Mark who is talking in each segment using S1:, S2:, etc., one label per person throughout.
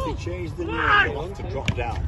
S1: He changed the name to drop down.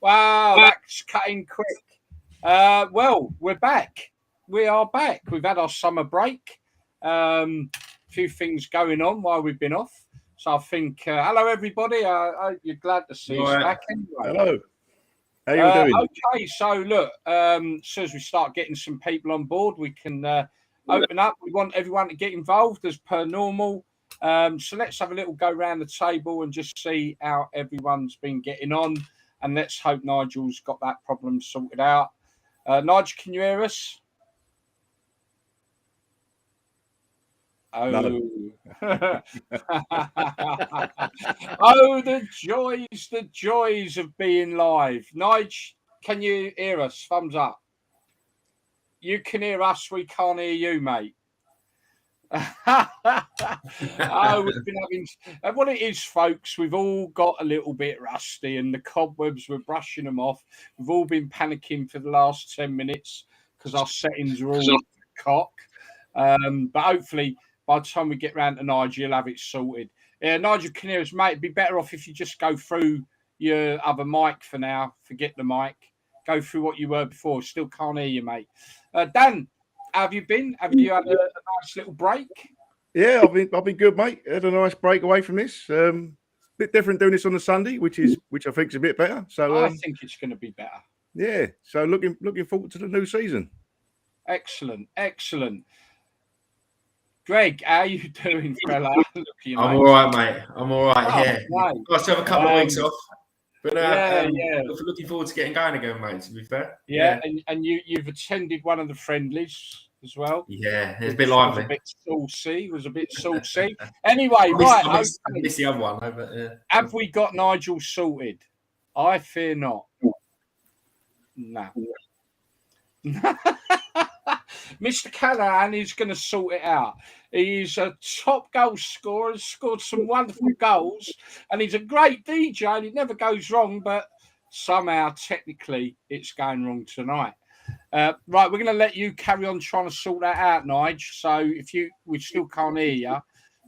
S2: Wow, that's cutting quick. Well, we're back. We are back. We've had our summer break. A few things going on while we've been off. So I think, hello, everybody. You're glad to see us back anyway.
S3: Hello. How you doing?
S2: Okay, so look, as soon as we start getting some people on board, we can open up. We want everyone to get involved as per normal. So let's have a little go around the table and just see how everyone's been getting on. And let's hope Nigel's got that problem sorted out. Nigel, can you hear us? Oh,
S3: No.
S2: Oh, the joys of being live. Nigel, can you hear us? Thumbs up. You can hear us. We can't hear you, mate. Oh, we've been having what it is, folks. We've all got a little bit rusty, and the cobwebs, we're brushing them off. We've all been panicking for the last 10 minutes because our settings are all cock. But hopefully, by the time we get round to Nigel, you'll have it sorted. Nigel can hear us, mate. It'd be better off if you just go through your other mic for now. Forget the mic. Go through what you were before. Still can't hear you, mate. Dan, how have you been? Have you had a nice little break?
S3: Yeah, I've been good, mate. Had a nice break away from this. Bit different doing this on a Sunday, which I think is a bit better. So
S2: I think it's going to be better.
S3: Yeah. So looking forward to the new season.
S2: Excellent. Greg, how are you doing, fella?
S4: I'm all right, mate. I'm all right. Yeah. Nice to have a couple of weeks off. But looking forward to getting going again, mate, to be fair.
S2: Yeah. And you've attended one of the friendlies as well.
S4: Yeah, it's a bit lively.
S2: It was a bit saucy. Anyway,
S4: I missed the other one. But, yeah.
S2: Have we got Nigel sorted? I fear not. No. Mr. Callahan is going to sort it out. He's a top goal scorer, scored some wonderful goals, and he's a great DJ, and it never goes wrong, but somehow, technically, it's going wrong tonight. Right, we're going to let you carry on trying to sort that out, Nigel. So we still can't hear you.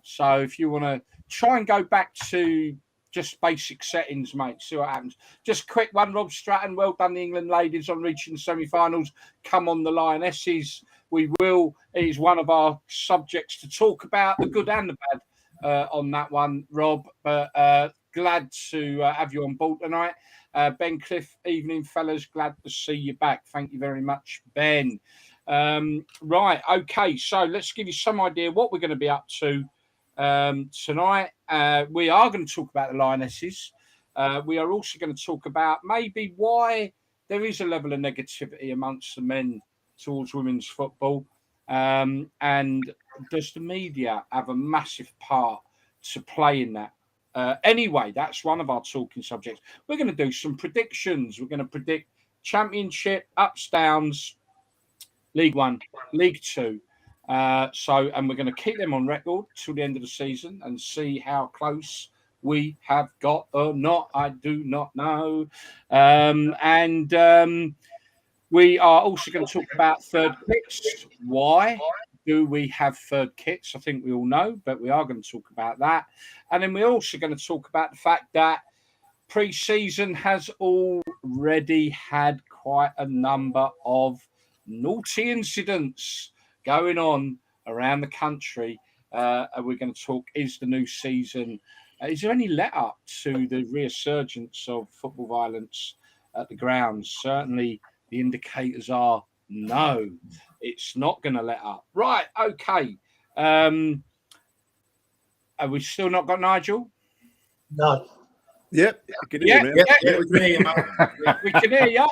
S2: So if you want to try and go back to just basic settings, mate, see what happens. Just quick one, Rob Stratton. Well done, the England ladies, on reaching the semi-finals. Come on, the Lionesses. We will. It is one of our subjects to talk about, the good and the bad on that one, Rob. But glad to have you on board tonight. Ben Cliff, evening, fellas. Glad to see you back. Thank you very much, Ben. Right, okay. So let's give you some idea what we're going to be up to tonight. We are going to talk about the Lionesses. We are also going to talk about maybe why there is a level of negativity amongst the men towards women's football. And does the media have a massive part to play in that? Anyway, that's one of our talking subjects. We're going to do some predictions. We're going to predict Championship, ups, downs, League One, League Two. And we're going to keep them on record till the end of the season and see how close we have got or not. I do not know. We are also going to talk about third kits. Why do we have third kits? I think we all know, but we are going to talk about that. And then we're also going to talk about the fact that pre-season has already had quite a number of naughty incidents going on around the country. And we're going to talk, is the new season, is there any let up to the resurgence of football violence at the grounds? Certainly the indicators are no, it's not going to let up. Right, okay. Have we still not got Nigel?
S5: No.
S3: Yep.
S4: We can hear you,
S2: We can hear you.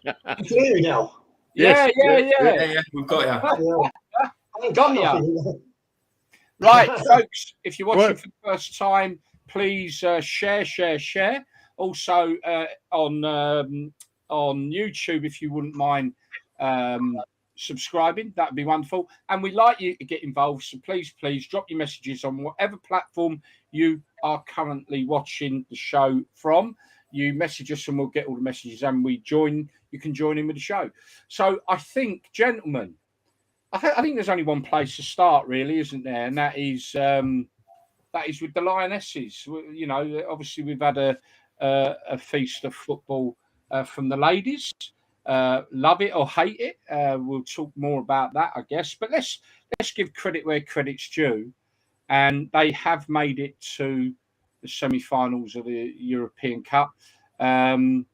S5: You can hear you now.
S2: Yeah.
S4: We've got
S5: you.
S2: Got you. Right, folks, if you're watching for the first time, please share. Also on YouTube, if you wouldn't mind subscribing, that would be wonderful. And we'd like you to get involved, so please drop your messages on whatever platform you are currently watching the show from. You message us and we'll get all the messages, and you can join in with the show. So I think, gentlemen, I think there's only one place to start, really, isn't there? And that is with the Lionesses. You know, obviously we've had a feast of football from the ladies. Love it or hate it. We'll talk more about that, I guess. But let's give credit where credit's due, and they have made it to the semi-finals of the European Cup. Dan.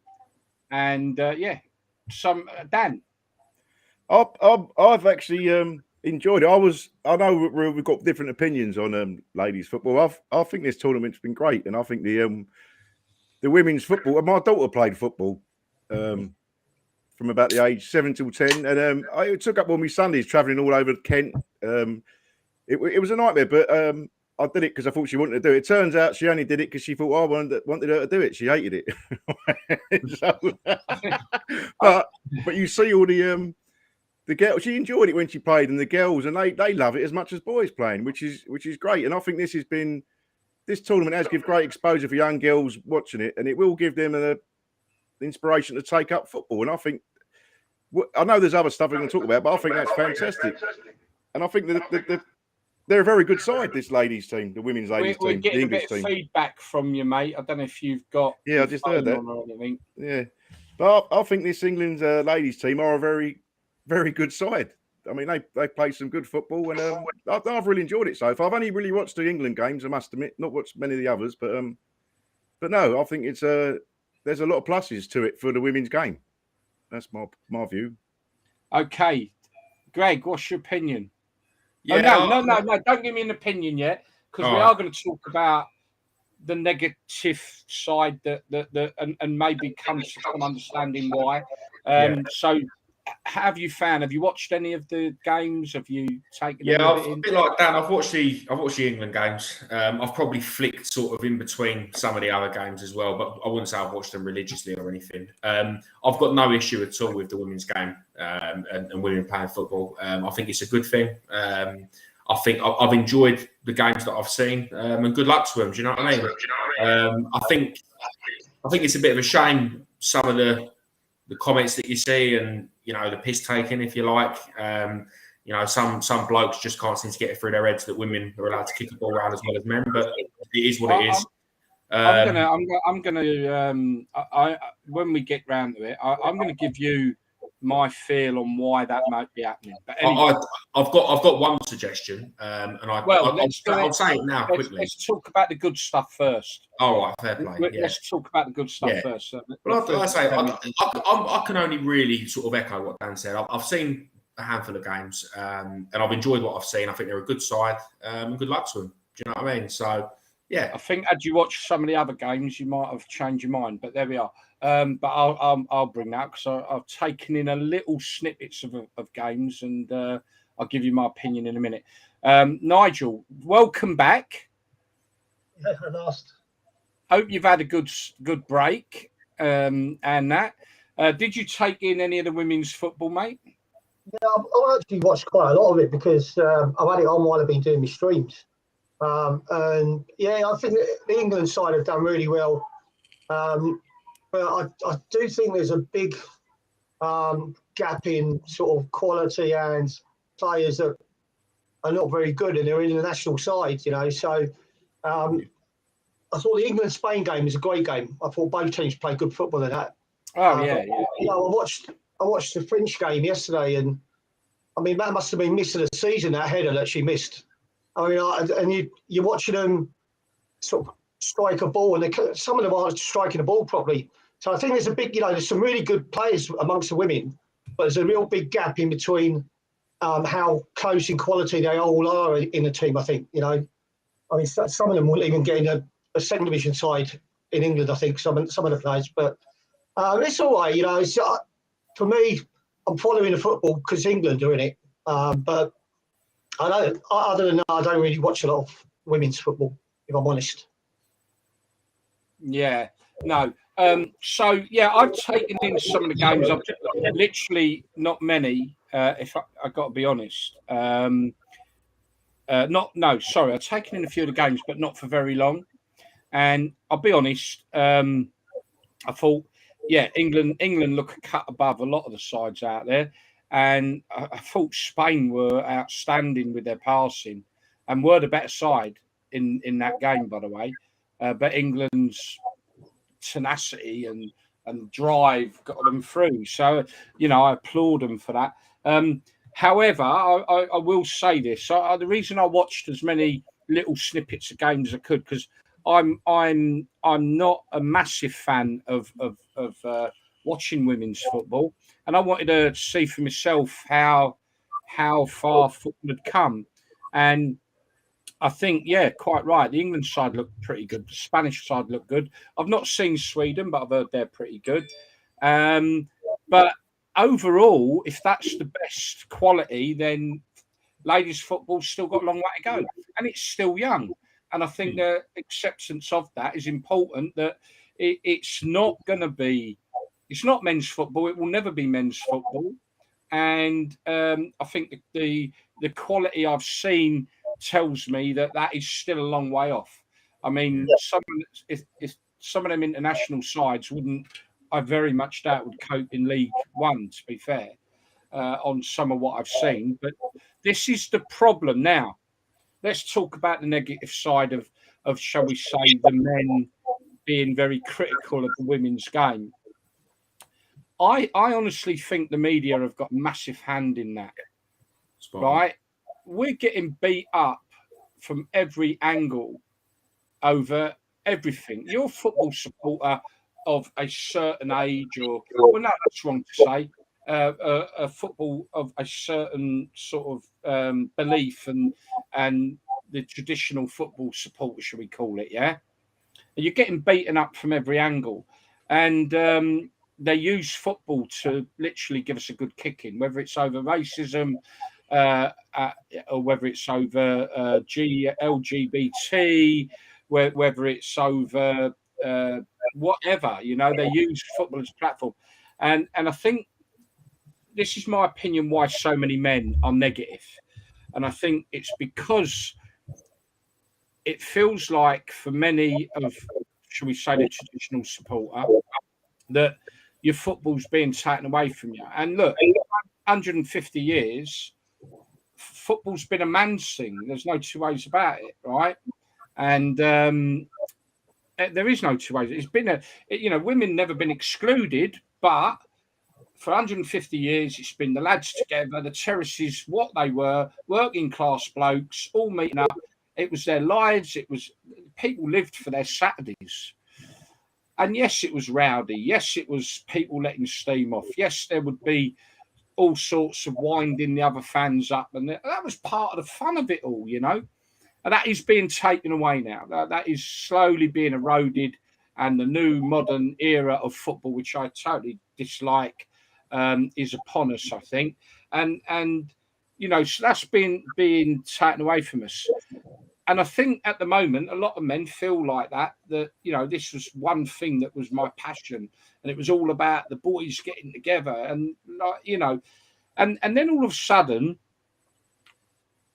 S3: I've actually enjoyed it. I know we've got different opinions on ladies football. I think this tournament's been great, and I think the women's football. My daughter played football from about the age 7 till 10, and I took up all my Sundays travelling all over Kent. It was a nightmare, but I did it because I thought she wanted to do it. It turns out she only did it because she thought I wanted her to do it. She hated it. but you see all the girls. She enjoyed it when she played, and the girls, and they love it as much as boys playing, which is great. And I think this tournament has given great exposure for young girls watching it, and it will give them the inspiration to take up football. And I think, I know there's other stuff we're going to talk about, but I think that's fantastic. And I think that they're a very good side, this ladies team, the women's ladies team.
S2: We're getting
S3: the
S2: a
S3: English
S2: bit of
S3: team.
S2: feedback from you, mate. I don't know if you've got.
S3: Yeah, I just heard that.
S2: Or anything.
S3: Yeah, but I think this England's ladies team are a very, very good side. I mean, they play some good football, and I've really enjoyed it so far. I've only really watched the England games, I must admit, not watched many of the others, but no, I think there's a lot of pluses to it for the women's game. That's my view.
S2: Okay, Greg, what's your opinion?
S4: Yeah,
S2: no, don't give me an opinion yet, because we are going to talk about the negative side that and maybe come to some understanding why. So, have you watched any of the games? Have you taken?
S4: A bit like Dan. I've watched the England games. I've probably flicked sort of in between some of the other games as well, but I wouldn't say I've watched them religiously or anything. I've got no issue at all with the women's game and women playing football. I think it's a good thing. I think I've enjoyed the games that I've seen, and good luck to them. Do you know what I mean? I think it's a bit of a shame, some of the comments that you see, and the piss taking, if you like. Some blokes just can't seem to get it through their heads that women are allowed to kick a ball around as well as men, but it is what it is.
S2: I'm gonna when we get round to it, I'm gonna give you my feel on why that might be happening. But anyway,
S4: I've got one suggestion, and I'll say it now quickly.
S2: Let's talk about the good stuff first.
S4: All right, fair play.
S2: Let's talk about the good stuff first.
S4: Well, I can only really sort of echo what Dan said. I've seen a handful of games, and I've enjoyed what I've seen. I think they're a good side, and good luck to them. Do you know what I mean? So, yeah.
S2: I think had you watched some of the other games, you might have changed your mind. But there we are. But I'll bring that, because I've taken in a little snippets of games, and I'll give you my opinion in a minute. Nigel, welcome back.
S5: Yeah, at last.
S2: Hope you've had a good break. And that. Did you take in any of the women's football, mate?
S5: Yeah, I've actually watched quite a lot of it, because I've had it on while I've been doing my streams. And yeah, I think the England side have done really well. But I do think there's a big gap in sort of quality and players that are not very good, and they're in the national side, So I thought the England-Spain game was a great game. I thought both teams played good football in that.
S2: Oh, yeah.
S5: I watched the French game yesterday, and I mean, that must have been missing a season, that header that she missed. I mean, and you're watching them sort of strike a ball, and some of them aren't striking the ball properly. So I think there's a big, there's some really good players amongst the women, but there's a real big gap in between how close in quality they all are in the team, I think. I mean, some of them won't even get in a second division side in England, I think, some of the players. But it's all right, It's, for me, I'm following the football because England are in it. But I don't. Other than that, I don't really watch a lot of women's football, if I'm honest.
S2: Yeah, no. So yeah, I've taken in some of the games. I've literally not many. If I got to be honest, sorry, I've taken in a few of the games, but not for very long. And I'll be honest, I thought, yeah, England look a cut above a lot of the sides out there, and I thought Spain were outstanding with their passing, and were the better side in that game, by the way. But England's tenacity and drive got them through. So, I applaud them for that. However, I will say this. The reason I watched as many little snippets of games as I could, because I'm not a massive fan of watching women's football, and I wanted to see for myself how far football had come. And I think, yeah, quite right. The England side looked pretty good. The Spanish side looked good. I've not seen Sweden, but I've heard they're pretty good. But overall, if that's the best quality, then ladies' football's still got a long way to go, and it's still young. And I think the acceptance of that is important. That it's not going to be, it's not men's football. It will never be men's football. And I think the quality I've seen tells me that is still a long way off. I mean, if some of them international sides wouldn't, I very much doubt would cope in League One, to be fair, on some of what I've seen. But this is the problem now. Let's talk about the negative side of shall we say, the men being very critical of the women's game. I honestly think the media have got a massive hand in that. Right? We're getting beat up from every angle over everything. You're a football supporter of a certain age, or well, no, that's wrong to say. A football of a certain sort of belief and the traditional football supporter, should we call it? Yeah, you're getting beaten up from every angle, and they use football to literally give us a good kicking, whether it's over racism. Or whether it's over LGBT, whether it's over whatever, they use football as a platform. And I think this is my opinion why so many men are negative. And I think it's because it feels like for many of, shall we say, the traditional supporter, that your football's being taken away from you. And look, 150 years, football's been a man's thing. There's no two ways about it, right? And there is no two ways. It's been women never been excluded, but for 150 years, it's been the lads together, the terraces, what they were, working class blokes, all meeting up. It was their lives. It was people lived for their Saturdays. And yes, it was rowdy. Yes, it was people letting steam off. Yes, there would be all sorts of winding the other fans up, and that was part of the fun of it all, And that is being taken away now. That is slowly being eroded, and the new modern era of football, which I totally dislike, is upon us, I think. And so that's being taken away from us. And I think at the moment, a lot of men feel like that this was one thing that was my passion, and it was all about the boys getting together, and and then all of a sudden,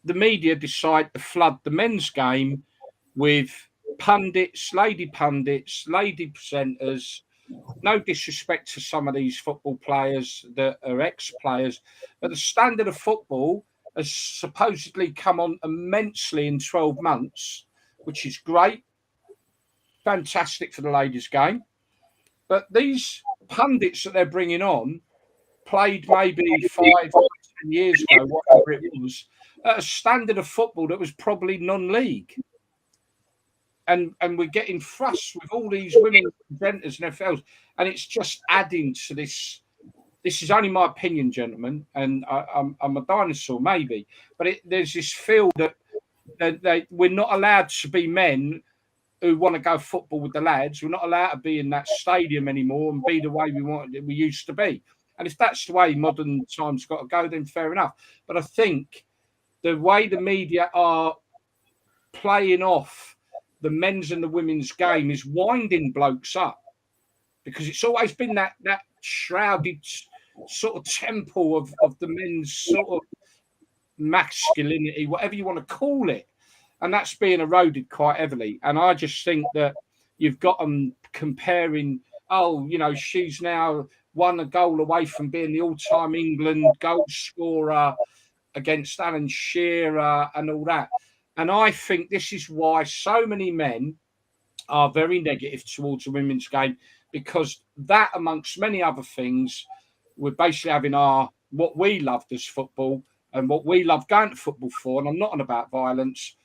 S2: the media decide to flood the men's game with pundits, lady presenters. No disrespect to some of these football players that are ex-players, but the standard of football has supposedly come on immensely in 12 months, which is great. Fantastic for the ladies' game. But these pundits that they're bringing on played maybe 5 10 years ago, whatever it was, at a standard of football that was probably non-league. And we're getting thrust with all these women presenters and FLs, and it's just adding to this. This is only my opinion, gentlemen, and I'm a dinosaur, maybe, but there's this feel that we're not allowed to be men who want to go football with the lads. We're not allowed to be in that stadium anymore and be the way we used to be. And if that's the way modern times got to go, then fair enough. But I think the way the media are playing off the men's and the women's game is winding blokes up, because it's always been that shrouded sort of temple of the men's sort of masculinity, whatever you want to call it, and that's being eroded quite heavily. And I just think that you've got them comparing, she's now one a goal away from being the all-time England goal scorer against Alan Shearer and all that. And I think this is why so many men are very negative towards the women's game, because that, amongst many other things, we're basically having what we loved as football and what we love going to football for, and I'm not on about violence,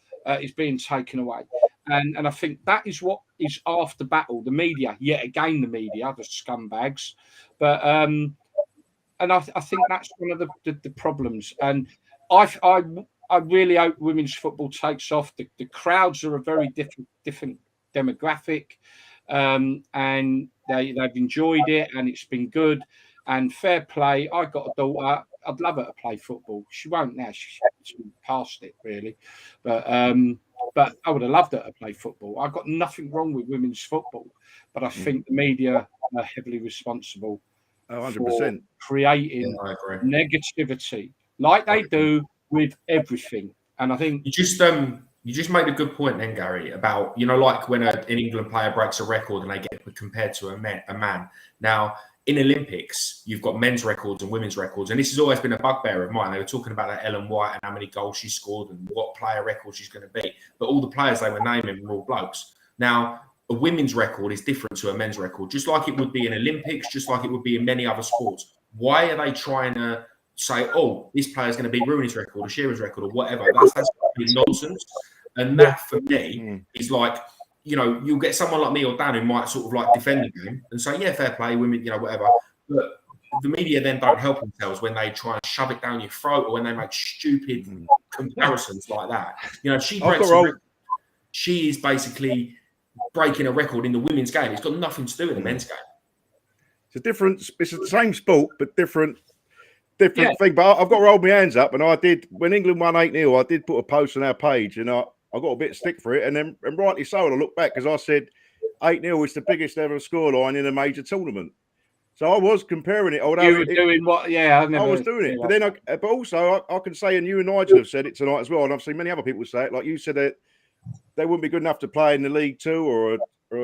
S2: is being taken away. And I think that is what is after battle. The media, yet again, the media, the scumbags. But and I think that's one of the problems. And I really hope women's football takes off. The crowds are a very different demographic, and they've enjoyed it, and it's been good. And fair play. I got a daughter. I'd love her to play football. She won't now. She's past it, really. But I would have loved her to play football. I've got nothing wrong with women's football, but I think the media are heavily responsible
S3: 100%.
S2: for creating negativity, like they do with everything. And I think
S4: you just made a good point then, Gary, about, like when an England player breaks a record and they get compared to a man. Now, in Olympics, you've got men's records and women's records, and this has always been a bugbear of mine. They were talking about that Ellen White and how many goals she scored and what player record she's going to be. But all the players they were naming were all blokes. Now, a women's record is different to a men's record, just like it would be in Olympics, just like it would be in many other sports. Why are they trying to say, this player's going to be Rooney's record or Shearer's record or whatever? That's complete nonsense. And that, for me, is like, you'll get someone like me or Dan who might sort of like defend the game and say, yeah, fair play, women, whatever. But the media then don't help themselves when they try and shove it down your throat or when they make stupid comparisons like that. She is basically breaking a record in the women's game. It's got nothing to do with the men's game.
S3: It's the same sport, but different thing. But I've got to roll my hands up, and I did, when England won 8-0, I did put a post on our page, and I got a bit of stick for it, and rightly so. And I look back because I said 8-0 is the biggest ever scoreline in a major tournament. So I was comparing it. Although
S2: you were doing what? Yeah, I
S3: was doing it. But then, but also I can say, and you and Nigel have said it tonight as well, and I've seen many other people say it. Like you said, that they wouldn't be good enough to play in the League Two or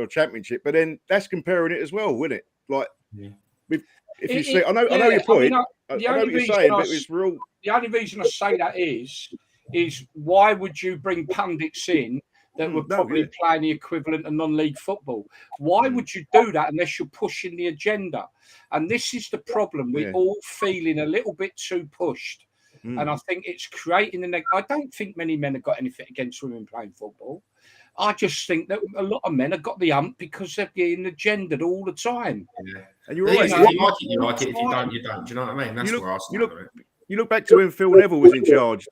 S3: a Championship. But then that's comparing it as well, wouldn't it? Like, if you see, I know your point. I know what you're saying, but it's real.
S2: The only reason I say that is why would you bring pundits in that were probably playing the equivalent of non-league football? Why would you do that unless you're pushing the agenda? And this is the problem. We're all feeling a little bit too pushed. And I think it's creating I don't think many men have got anything against women playing football. I just think that a lot of men have got the hump because they're getting agendaed all the time.
S4: Yeah. And you're always, if you like it, you like it. If you don't, you don't. Do you know what I mean? That's where I start.
S3: You look back to when Phil Neville was in charge.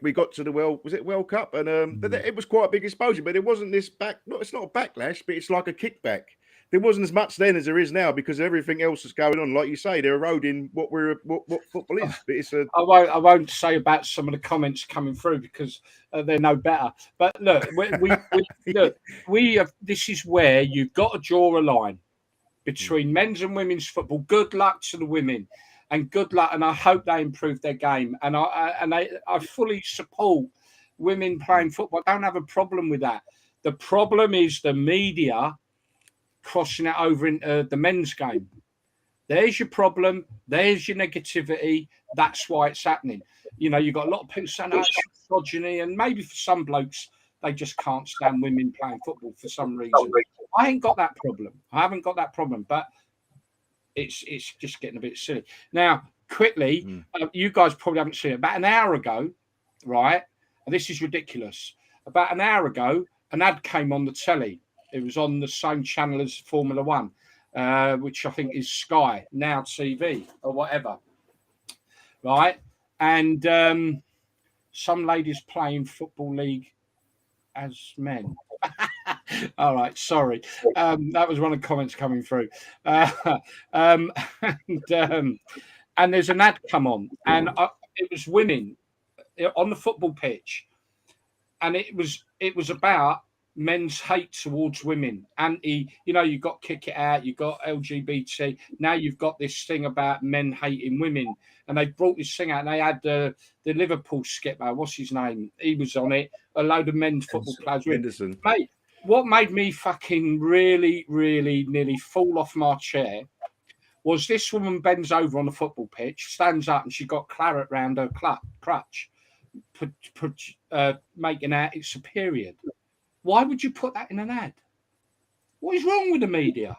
S3: We got to the World Cup, and but it was quite a big exposure. But it wasn't this it's not a backlash, but it's like a kickback. There wasn't as much then as there is now because of everything else that's going on. Like you say, they're eroding what football is. But it's
S2: I won't say about some of the comments coming through because they're no better. But look, we have. This is where you've got to draw a line between men's and women's football. Good luck to the women. And good luck, and I hope they improve their game. And I fully support women playing football. I don't have a problem with that. The problem is the media crossing it over into the men's game. There's your problem. There's your negativity. That's why it's happening. You've got a lot of people saying it's misogyny, and maybe for some blokes, they just can't stand women playing football for some reason. I ain't got that problem. I haven't got that problem, but it's just getting a bit silly. Now, quickly, you guys probably haven't seen it. About an hour ago, right? And this is ridiculous. About an hour ago, an ad came on the telly. It was on the same channel as Formula One, which I think is Sky Now TV or whatever, right? And some ladies playing Football League as men. All right, sorry. That was one of the comments coming through. And there's an ad come on, and it was women on the football pitch, and it was about men's hate towards women. You've got Kick It Out, you've got LGBT. Now you've got this thing about men hating women, and they brought this thing out. And they had the Liverpool skipper, what's his name? He was on it. A load of men's football players.
S3: Henderson.
S2: Mate, what made me fucking really, really nearly fall off my chair was this woman bends over on the football pitch, stands up, and she got claret round her crutch, making out it's a period. Why would you put that in an ad? What is wrong with the media?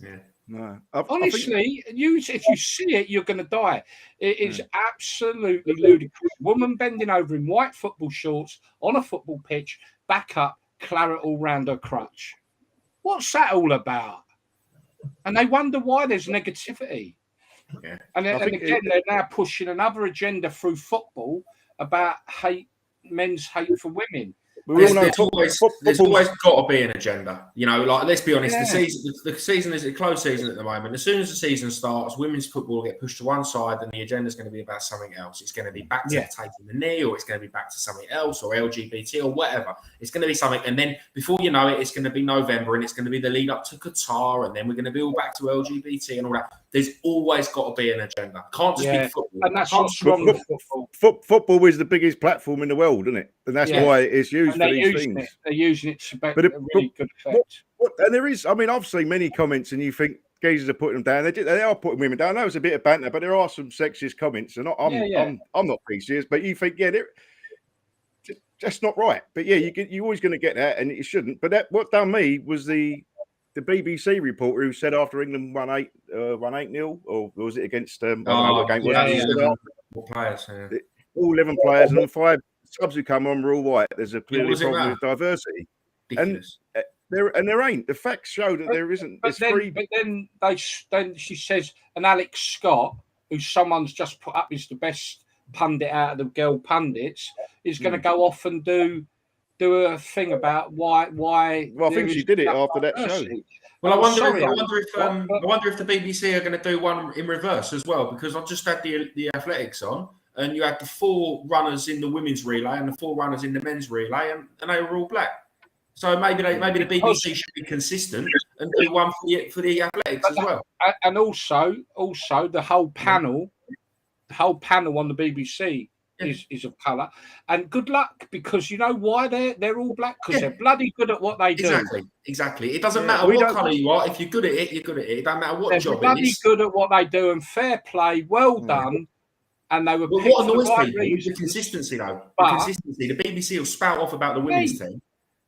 S3: Yeah, no.
S2: Honestly, if you see it, you're going to die. It is absolutely ludicrous. Woman bending over in white football shorts on a football pitch, back up, claret all round her crutch. What's that all about? And they wonder why there's negativity.
S4: Yeah.
S2: And again, they're now pushing another agenda through football about men's hate for women.
S4: There's always got to be an agenda, let's be honest.
S2: Yeah.
S4: The season is a closed season at the moment. As soon as the season starts, women's football will get pushed to one side, and the agenda is going to be about something else. It's going to be back to taking the knee, or it's going to be back to something else, or LGBT, or whatever. It's going to be something, and then before you know it, it's going to be November, and it's going to be the lead up to Qatar, and then we're going to be all back to LGBT and all that. There's always got to be an agenda. Can't just be football.
S2: And that's what's wrong with football.
S3: Football is the biggest platform in the world, isn't it? And that's why it's used for these things.
S2: They're using it to a really good effect.
S3: And there is, I've seen many comments, and you think geezers are putting them down. They are putting women down. I know it's a bit of banter, but there are some sexist comments, and I'm not being serious. But you think, that's not right. But you're always going to get that, and it shouldn't. But what done me was the BBC reporter who said after England won 8-0, or was it against? I don't know what game was.
S4: Players,
S3: all 11 players and 5 subs who come on were all white. There's a clearly problem with diversity, and there ain't. The facts show that there isn't.
S2: But then she says, and Alex Scott, who someone's just put up as the best pundit out of the girl pundits, is going to go off and do a thing about why. Well,
S3: I think she did it after that show.
S4: Well, I wonder if the BBC are going to do one in reverse as well, because I just had the athletics on, and you had the 4 runners in the women's relay and the 4 runners in the men's relay, and they were all black. So maybe the BBC should be consistent and do one for the athletics as well.
S2: And also the whole panel on the BBC is of colour. And good luck, because you know why they're all black? Because they're bloody good at what they do.
S4: Exactly. It doesn't matter what colour you are. If you're good at it, you're good at it. It doesn't matter what job it is. They're bloody
S2: good at what they do, and fair play, well done. And they were picked
S4: what
S2: for
S4: annoys
S2: the right
S4: people is
S2: reasons.
S4: the consistency, though. The BBC will spout off about the women's team,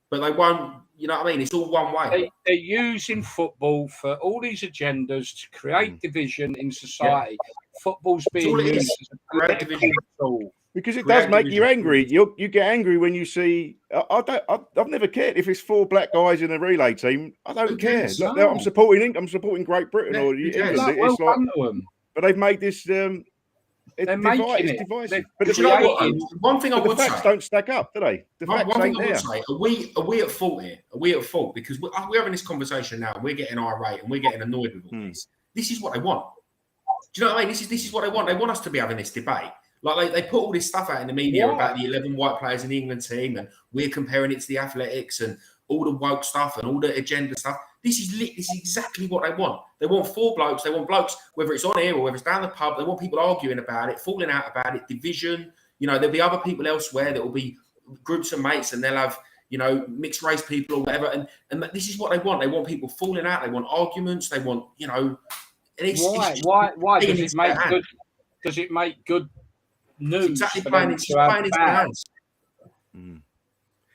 S4: but they won't. You know what I mean? It's all one way.
S2: They're using football for all these agendas to create division in society. Football's being used as a political tool.
S3: Because it does make you angry. You get angry when you see. I've never cared if it's 4 black guys in a relay team. I don't care. Look, I'm supporting Great Britain or England. It's like, but they've made this.
S2: They're making it.
S3: Divisive.
S4: But you know what? One thing I would say,
S3: the facts don't stack up, do they? The facts
S4: one
S3: ain't
S4: thing I
S3: there.
S4: would say, are we at fault here? Are we at fault? Because we're having this conversation now, and we're getting irate, and we're getting annoyed with all this. This is what they want. Do you know what I mean? This is what they want. They want us to be having this debate. Like they put all this stuff out in the media about the 11 white players in the England team, and we're comparing it to the athletics and all the woke stuff and all the agenda stuff. This is exactly what they want. They want 4 blokes. They want blokes, whether it's on air or whether it's down the pub. They want people arguing about it, falling out about it, division. There'll be other people elsewhere that will be groups of mates, and they'll have mixed race people or whatever. And this is what they want. They want people falling out. They want arguments. They want And
S2: why does it make good? Does it make good news?
S4: It's exactly playing into their hands.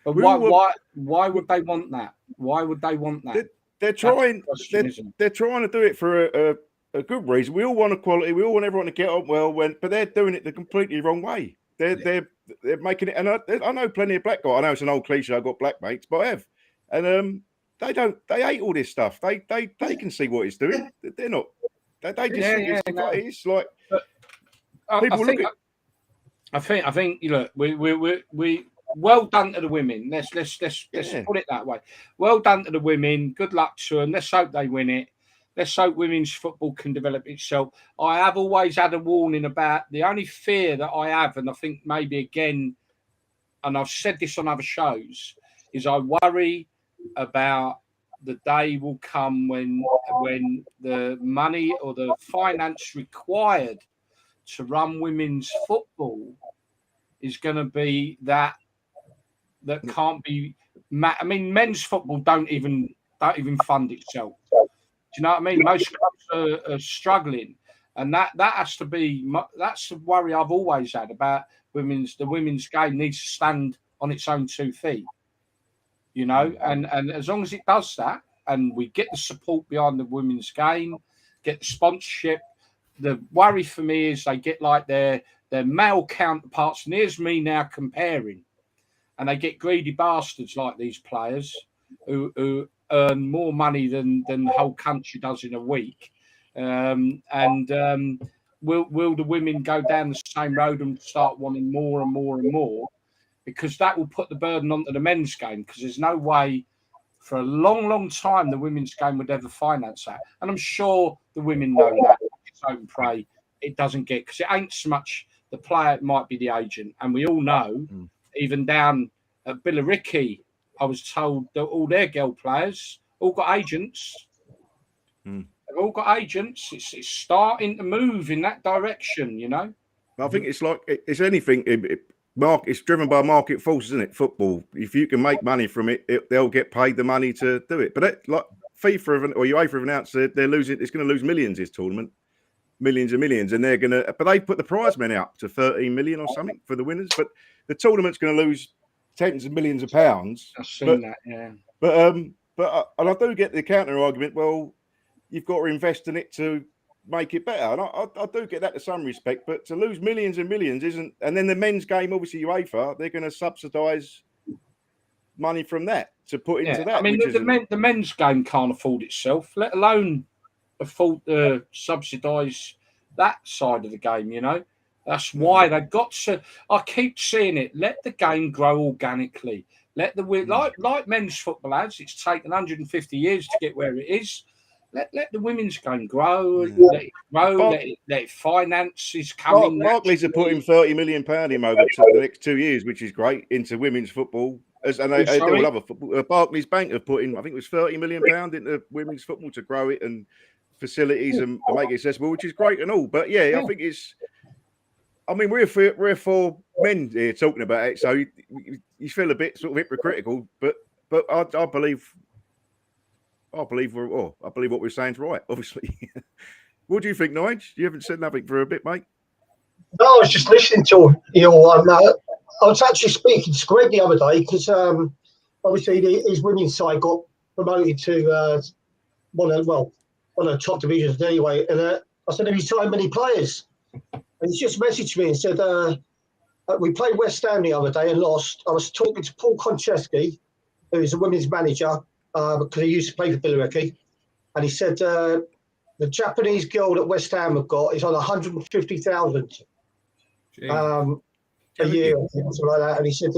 S2: But why would they want that? Why would they want that?
S3: They're trying to do it for a good reason. We all want equality. We all want everyone to get on well. But they're doing it the completely wrong way. They're making it. And I know plenty of black guys. I know it's an old cliche. I've got black mates, but I have. And they don't. They hate all this stuff. They can see what it's doing. They're not. They just think it's like people look at.
S2: I think you know we well done to the women. Let's put it that way. Well done to the women. Good luck to them. Let's hope they win it. Let's hope women's football can develop itself. I have always had a warning about the only fear that I have, and I think maybe again, and I've said this on other shows, is I worry about the day will come when the money or the finance required to run women's football is going to be that can't be. I mean, men's football don't even fund itself. Do you know what I mean? Most clubs are struggling, and that has to be. That's the worry I've always had about the women's game needs to stand on its own 2 feet. You know, and as long as it does that, and we get the support behind the women's game, get the sponsorship. The worry for me is they get like their male counterparts, and here's me now comparing, and they get greedy bastards like these players who earn more money than the whole country does in a week. Will the women go down the same road and start wanting more and more and more? Because that will put the burden onto the men's game, because there's no way for a long, long time the women's game would ever finance that. And I'm sure the women know that. It's open pray. It doesn't get, because it ain't so much the player, it might be the agent. And we all know, even down at Billericay, I was told that all their girl players all got agents. They've all got agents. It's starting to move in that direction, you know.
S3: I think it's like it's anything. It's driven by market forces, isn't it? Football. If you can make money from it, they'll get paid the money to do it. But like FIFA or UEFA have announced they're losing. It's going to lose millions this tournament, millions and millions, and they're going to. But they put the prize men out to 13 million or something for the winners. But the tournament's going to lose tens of millions of pounds.
S2: I've seen that, yeah.
S3: But I do get the counter argument. Well, you've got to invest in it to make it better, and I do get that to some respect. But to lose millions and millions isn't. And then the men's game, obviously UEFA, they're going to subsidise money from that to put into that.
S2: I mean, the men's game can't afford itself, let alone afford to subsidise that side of the game. You know. That's why they've got to. I keep seeing it. Let the game grow organically. Let the like men's football has. It's taken 150 years to get where it is. Let the women's game grow. Let it grow. Let it finances come in.
S3: Barclays are putting £30 million in over the next 2 years, which is great, into women's football. And they do other football. Barclays Bank have put in, I think it was £30 million into women's football to grow it and facilities and make it accessible, which is great and all. But I think it's. I mean, we're four men here talking about it, so you feel a bit sort of hypocritical. But I believe what we're saying is right. Obviously, what do you think, Nigel? You haven't said nothing for a bit, mate.
S5: No, I was just listening to you all. I was actually speaking to Greg the other day because obviously his women's side got promoted to one of the top divisions anyway. And I said, "Have you signed many players?" And he just messaged me and said, we played West Ham the other day and lost. I was talking to Paul Konchesky, who's a women's manager, because he used to play for Billericay. And he said, the Japanese girl that West Ham have got is on 150,000 a year or something like that. And he said,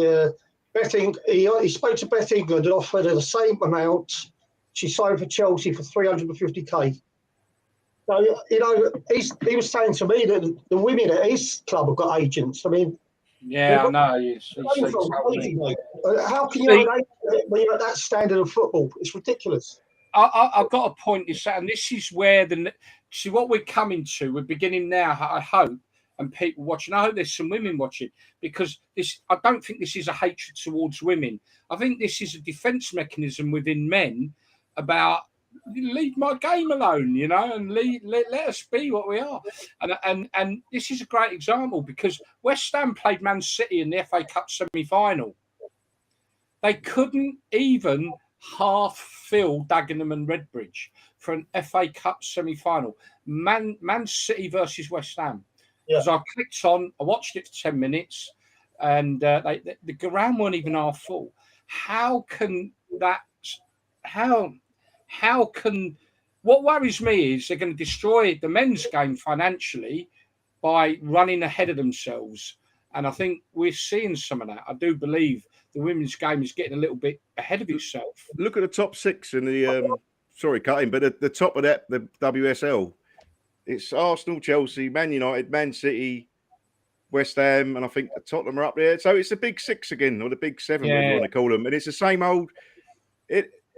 S5: he spoke to Beth England and offered her the same amount. She signed for Chelsea for 350k. So, he was saying to me that the women at his club have got agents. I mean,
S2: I know.
S5: How can you have an agent when you're at that standard of football? It's ridiculous.
S2: I've got a point, and this is where what we're coming to. We're beginning now, I hope, and people watching. I hope there's some women watching, because I don't think this is a hatred towards women. I think this is a defence mechanism within men about. Leave my game alone, and let us be what we are. And this is a great example, because West Ham played Man City in the FA Cup semi-final. They couldn't even half fill Dagenham and Redbridge for an FA Cup semi-final. Man City versus West Ham. Because I clicked on, I watched it for 10 minutes, and the ground weren't even half full. How can that? How can? What worries me is they're going to destroy the men's game financially by running ahead of themselves. And I think we're seeing some of that. I do believe the women's game is getting a little bit ahead of itself.
S3: Look at the top six in the sorry, cutting, but at the top of that, the WSL, it's Arsenal, Chelsea, Man United, Man City, West Ham, and I think Tottenham are up there. So it's the big six again, or the big seven, whatever you want to call them. And it's the same old.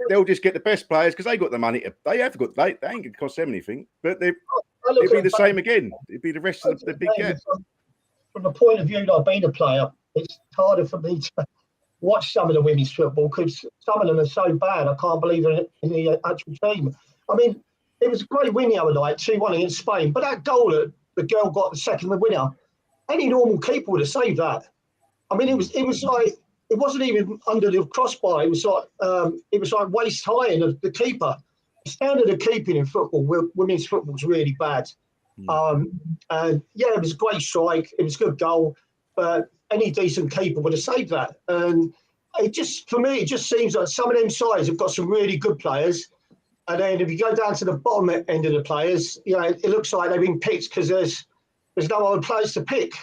S3: They'll just get the best players because they got the money. They ain't going to cost them anything, but it'll be the same again. It'll be the rest of the big gap.
S5: From the point of view that I've been a player, it's harder for me to watch some of the women's football because some of them are so bad. I can't believe in the actual team. I mean, it was a great win the other night, 2-1 against Spain. But that goal that the girl got, the second winner, any normal keeper would have saved that. I mean, it was like it wasn't even under the crossbar. It was like waist high, and the keeper. The standard of keeping in football, women's football, is really bad. And yeah, it was a great strike. It was a good goal, but any decent keeper would have saved that. And for me, it just seems like some of them sides have got some really good players. And then if you go down to the bottom end of the players, it looks like they've been picked because there's no other players to pick.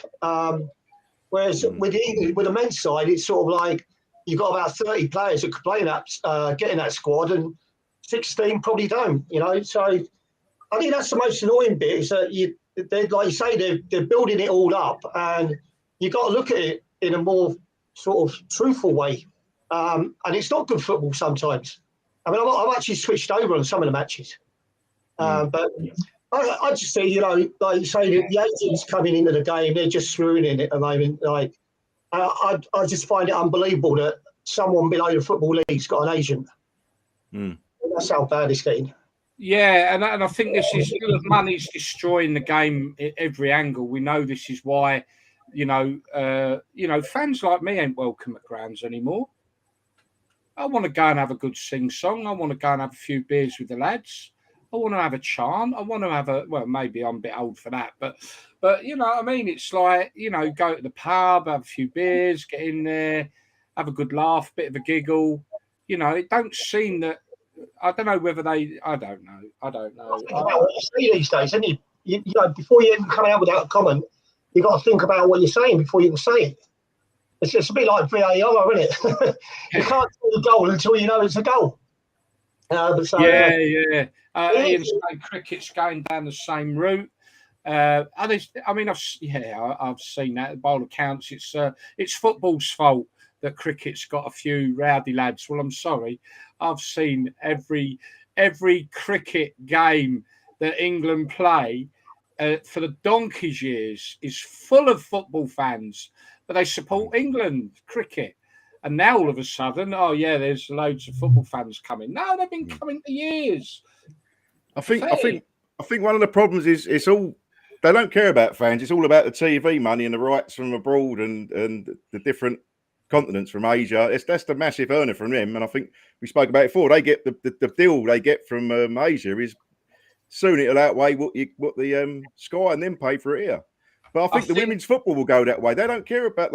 S5: Whereas with the men's side, it's sort of like you've got about 30 players that could play in that, get in that squad, and 16 probably don't. So I think that's the most annoying bit is that like you say, they're building it all up, and you've got to look at it in a more sort of truthful way. And it's not good football sometimes. I mean, I've actually switched over on some of the matches. But I just see, like you say, the Asians coming into the game, they're just ruining it at the moment. Like, I just find it unbelievable that someone below the Football League's got an Asian. That's how bad it's getting.
S2: Yeah, and I think this is money's destroying the game at every angle. We know this is why, fans like me ain't welcome at grounds anymore. I want to go and have a good sing-song. I want to go and have a few beers with the lads. I want to have a chant. I want to have maybe I'm a bit old for that, but you know what I mean? It's like, go to the pub, have a few beers, get in there, have a good laugh, bit of a giggle. It don't seem that, I don't know whether I don't know.
S5: Think about what you say these days, isn't you? Before you even come out with that comment, you got to think about what you're saying before you can say it. It's just a bit like VAR, isn't it? You can't call a goal until you know it's a goal.
S2: Ian saying cricket's going down the same route. I've seen that. By all accounts, it's football's fault that cricket's got a few rowdy lads. Well, I'm sorry, I've seen every cricket game that England play for the donkey's years is full of football fans, but they support England cricket. And now all of a sudden, there's loads of football fans coming. No, they've been coming for years.
S3: I think one of the problems is it's all, they don't care about fans. It's all about the TV money and the rights from abroad and the different continents from Asia. That's the massive earner from them. And I think we spoke about it before. They get the deal they get from Asia is soon it'll outweigh what the Sky and them pay for it here. But I think the women's football will go that way. They don't care about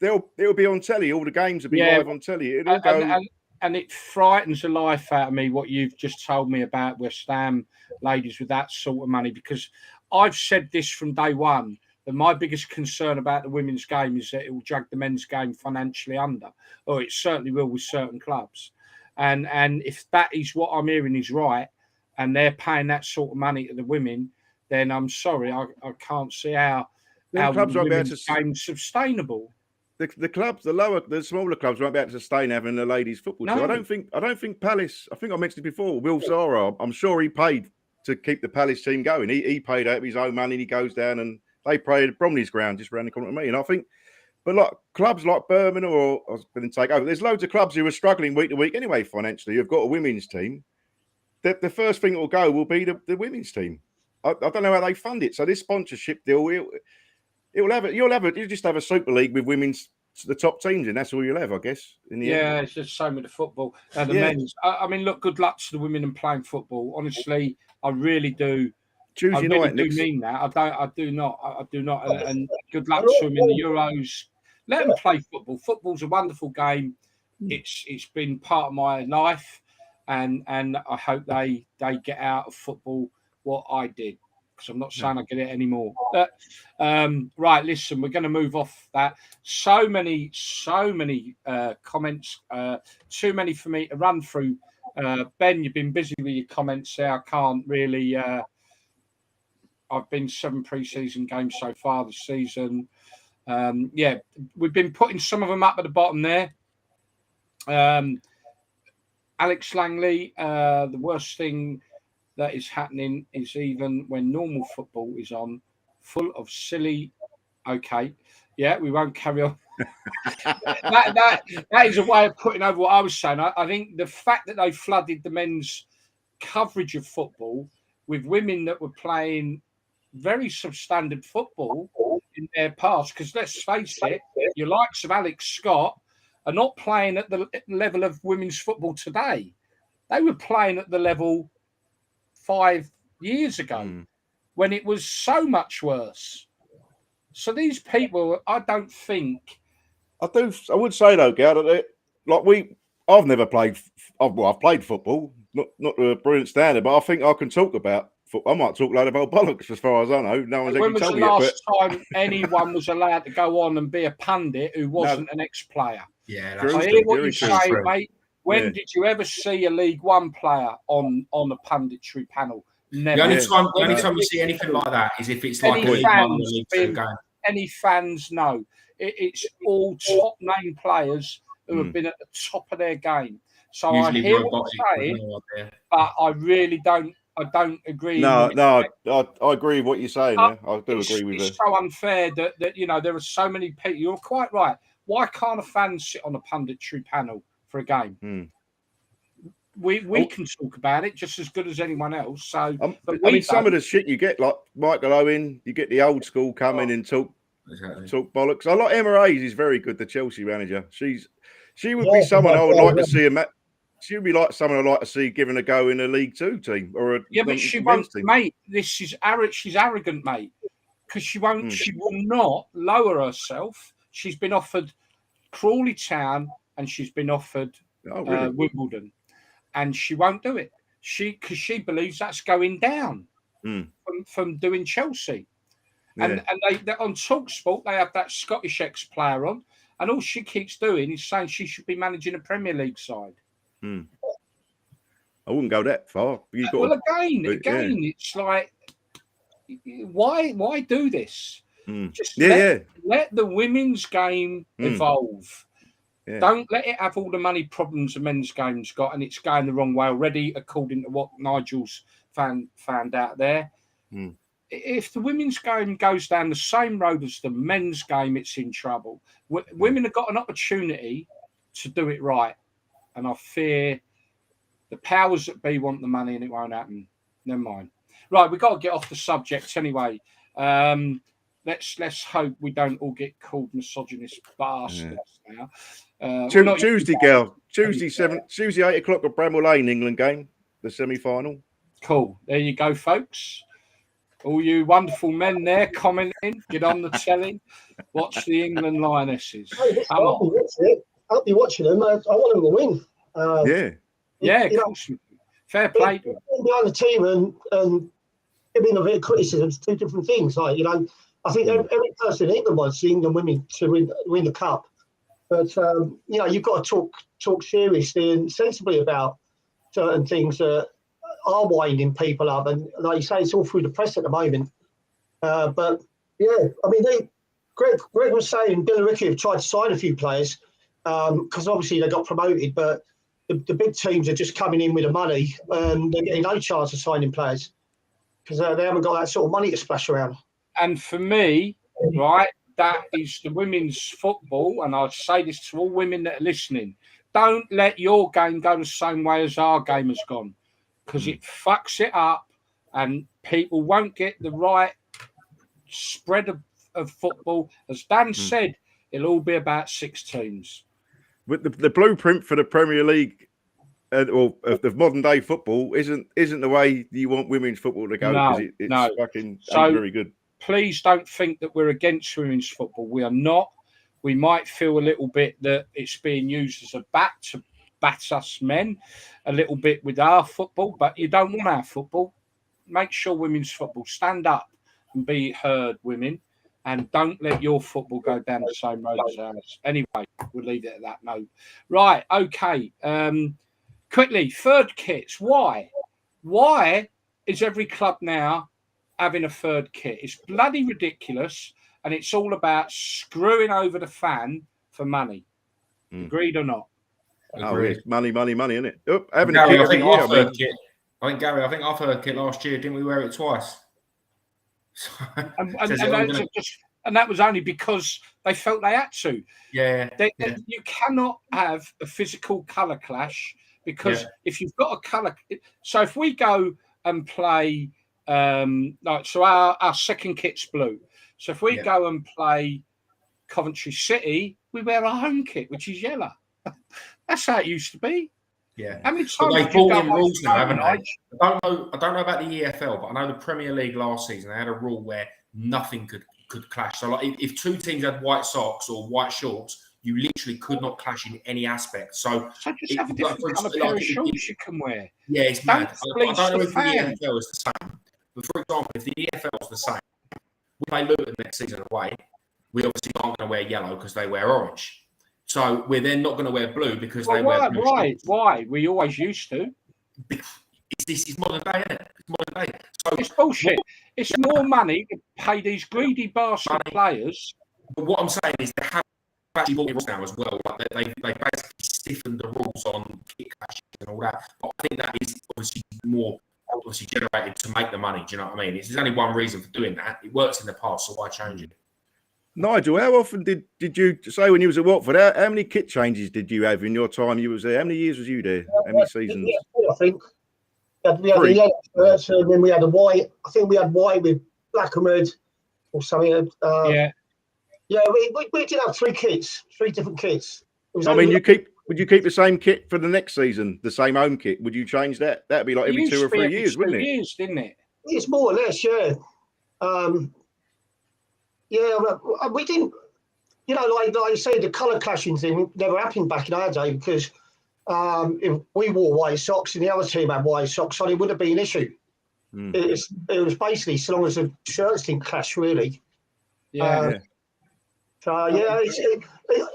S3: it'll be on telly. All the games will be live on telly. It'll go.
S2: And it frightens the life out of me what you've just told me about West Ham ladies with that sort of money, because I've said this from day one, that my biggest concern about the women's game is that it will drag the men's game financially under, or it certainly will with certain clubs. And if that is what I'm hearing is right, and they're paying that sort of money to the women, then I'm sorry, I can't see how
S3: clubs
S2: the women's game's sustainable.
S3: The smaller clubs won't be able to sustain having the ladies' football team. I don't think Palace. I think I mentioned it before. Will Zara, I'm sure he paid to keep the Palace team going. He paid out of his own money. And he goes down and they play at Bromley's ground just around the corner from me. And I think, but like clubs like Birmingham or I was going to take over. There's loads of clubs who are struggling week to week anyway financially. Who've got a women's team. The first thing that will go will be the women's team. I don't know how they fund it. So this sponsorship deal, you'll just have a Super League with women's the top teams in. That's all you'll have, I guess. In the end.
S2: Yeah, it's just same with the football. The
S3: Yeah.
S2: men's. I mean, look, good luck to the women and playing football. Honestly, I really do.
S3: Tuesday
S2: I really
S3: night,
S2: do
S3: Nick.
S2: mean that. I do not. And good luck to them in the Euros. Let them play football. Football's a wonderful game. It's been part of my life, and I hope they get out of football what I did, because I'm not saying I get it anymore. But, right, listen, we're going to move off that. So many comments. Too many for me to run through. Ben, you've been busy with your comments there. I can't really. I've been 7 pre-season games so far this season. We've been putting some of them up at the bottom there. Alex Langley, the worst thing that is happening is even when normal football is on, full of silly. Okay, yeah, we won't carry on. that is a way of putting over what I was saying. I think the fact that they flooded the men's coverage of football with women that were playing very substandard football in their past, because let's face it, your likes of Alex Scott are not playing at the level of women's football today. They were playing at the level 5 years ago when it was so much worse. So these people, I don't think.
S3: I would say though, Gail, that I've never played. I've played football, not to a brilliant standard, but I think I can talk about. I might talk a load of old bollocks as far as I know. No one's
S2: When
S3: actually
S2: was
S3: told
S2: the
S3: me
S2: last
S3: it.
S2: time anyone was allowed to go on and be a pundit who wasn't an ex-player?
S4: Yeah,
S3: True.
S4: that's
S2: I hear what
S3: Very
S2: you're
S3: true.
S2: saying, mate. When did you ever see a League One player on a punditry panel? Never.
S4: The only time you see anything like that is if it's like a League 1 or League 2 game.
S2: Any fans know it's all top name players who have been at the top of their game. So
S4: Usually
S2: I hear
S4: robotic,
S2: what you're saying,
S4: no idea.
S2: but I really don't. I don't agree.
S3: No, I agree with what you're saying. I do agree with
S2: It's
S3: it.
S2: so unfair that there are so many people. You're quite right. Why can't a fan sit on a punditry panel for a game? We can talk about it just as good as anyone else. So,
S3: some of the shit you get, like Michael Owen, you get the old school come in and talk bollocks. I like Emma Hayes. Is very good, the Chelsea manager. She would be someone I would like to see. She would be like someone I'd like to see given a go in a League 2 team or a
S2: but she won't, mate. She's arrogant, mate, because she won't. She will not lower herself. She's been offered Crawley Town and she's been offered Wimbledon, and she won't do it. Because she believes that's going down from doing Chelsea. And they on TalkSport they have that Scottish ex-player on, and all she keeps doing is saying she should be managing a Premier League side.
S3: I wouldn't go that far.
S2: Again, it's like, why do this? Just let the women's game evolve. Yeah. Don't let it have all the money problems the men's game's got, and it's going the wrong way already, according to what Nigel's found out there. If the women's game goes down the same road as the men's game, it's in trouble. Women have got an opportunity to do it right, and I fear the powers that be want the money, and it won't happen. Never mind. Right, we've got to get off the subject anyway. Let's hope we don't all get called misogynist bastards now.
S3: Tuesday, girl. Tuesday 8:00 at Bramall Lane, England game, the semi-final.
S2: Cool. There you go, folks. All you wonderful men there commenting, get on the telly, watch the England Lionesses.
S5: I'll be watching them. I want them to win.
S2: Of course. Fair play to them.
S5: Behind the team and giving a bit of criticism is two different things. I think every person in England wants the England women to win the cup. But, you've got to talk seriously and sensibly about certain things that are winding people up. And like you say, it's all through the press at the moment. But, Greg was saying Billericay have tried to sign a few players because obviously they got promoted, but the big teams are just coming in with the money and they're getting no chance of signing players because they haven't got that sort of money to splash around.
S2: And for me, right, that is the women's football, and I say this to all women that are listening, don't let your game go the same way as our game has gone, because it fucks it up and people won't get the right spread of football. As Dan said, It'll all be about 6 teams.
S3: But the blueprint for the Premier League or of modern day football isn't the way you want women's football to go, because it's fucking ain't very good.
S2: Please don't think that we're against women's football. We are not. We might feel a little bit that it's being used as a bat to bat us men a little bit with our football, but you don't want our football. Make sure women's football, stand up and be heard, women, and don't let your football go down the same road as ours. Anyway, we'll leave it at that note. Right, okay. Quickly, third kits. Why? Why is every club now having a third kit? It's bloody ridiculous, and it's all about screwing over the fan for money. Agreed or not?
S3: Oh, it's money, isn't it? Oh,
S4: Gary, I think our third kit last year, didn't we wear it twice?
S2: And that was only because they felt they had to.
S4: Yeah.
S2: You cannot have a physical colour clash, because if you've got a colour... So if we go and play... our second kit's blue. So if we go and play Coventry City, we wear our home kit, which is yellow. That's how it used to be.
S4: Yeah.
S2: How many times
S4: they've brought in rules now, haven't they? I don't know about the EFL, but I know the Premier League last season, they had a rule where nothing could clash. So like if two teams had white socks or white shorts, you literally could not clash in any aspect. So
S2: just have a different colour pair of shorts you can wear.
S4: Yeah, it's mad. I don't know if the EFL is the same. But for example, if the EFL is the same, we play Luton next season away, we obviously aren't going to wear yellow because they wear orange. So we're then not going to wear blue because they wear blue.
S2: Why? We always used to.
S4: This is modern day, isn't it? It's modern day. So
S2: it's bullshit. It's more money to pay these greedy bastard players.
S4: But what I'm saying is they have actually brought rules now as well. Like they basically stiffened the rules on kit clashes and all that. But I think that is obviously more generated to make the money. Do you know what I mean? There's only one reason for doing that. It works in the past, so why change it?
S3: Nigel, how often did you say when you was at Watford? How many kit changes did you have in your time you was there? How many years was you there? How many seasons?
S5: I think we had the yellow shirts, and then we had a white. I think we had white with black and red or something. We did have 3 different kits. Would you keep the same kit for the next season? The same home kit? Would you change that? That'd be like every 2 or 3 years, wouldn't it?
S2: Years, didn't it?
S5: It's more or less, yeah. We didn't, like you say, the colour clashing thing never happened back in our day, because if we wore white socks and the other team had white socks on, it wouldn't be an issue. It was basically so long as the shirts didn't clash, really.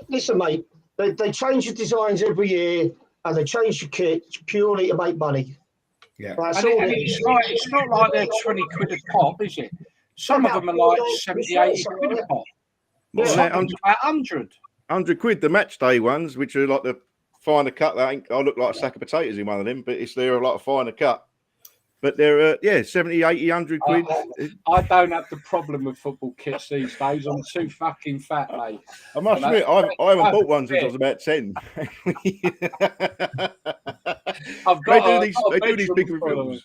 S5: Listen, mate, they change the designs every year and they change the kit purely to make money.
S2: Yeah, it's not like they're 20 quid a pop, is it? Some of them are like 70, 80 quid a pop. Yeah, some about 100.
S3: 100 quid, the match day ones, which are like the finer cut. I look like a sack of potatoes in one of them, but they're a lot of finer cut. But they're 70, 80, 100 quid.
S2: I don't have the problem with football kits these days. I'm too fucking fat, mate.
S3: I must admit, I haven't bought one since I was about 10. They do these big reveals.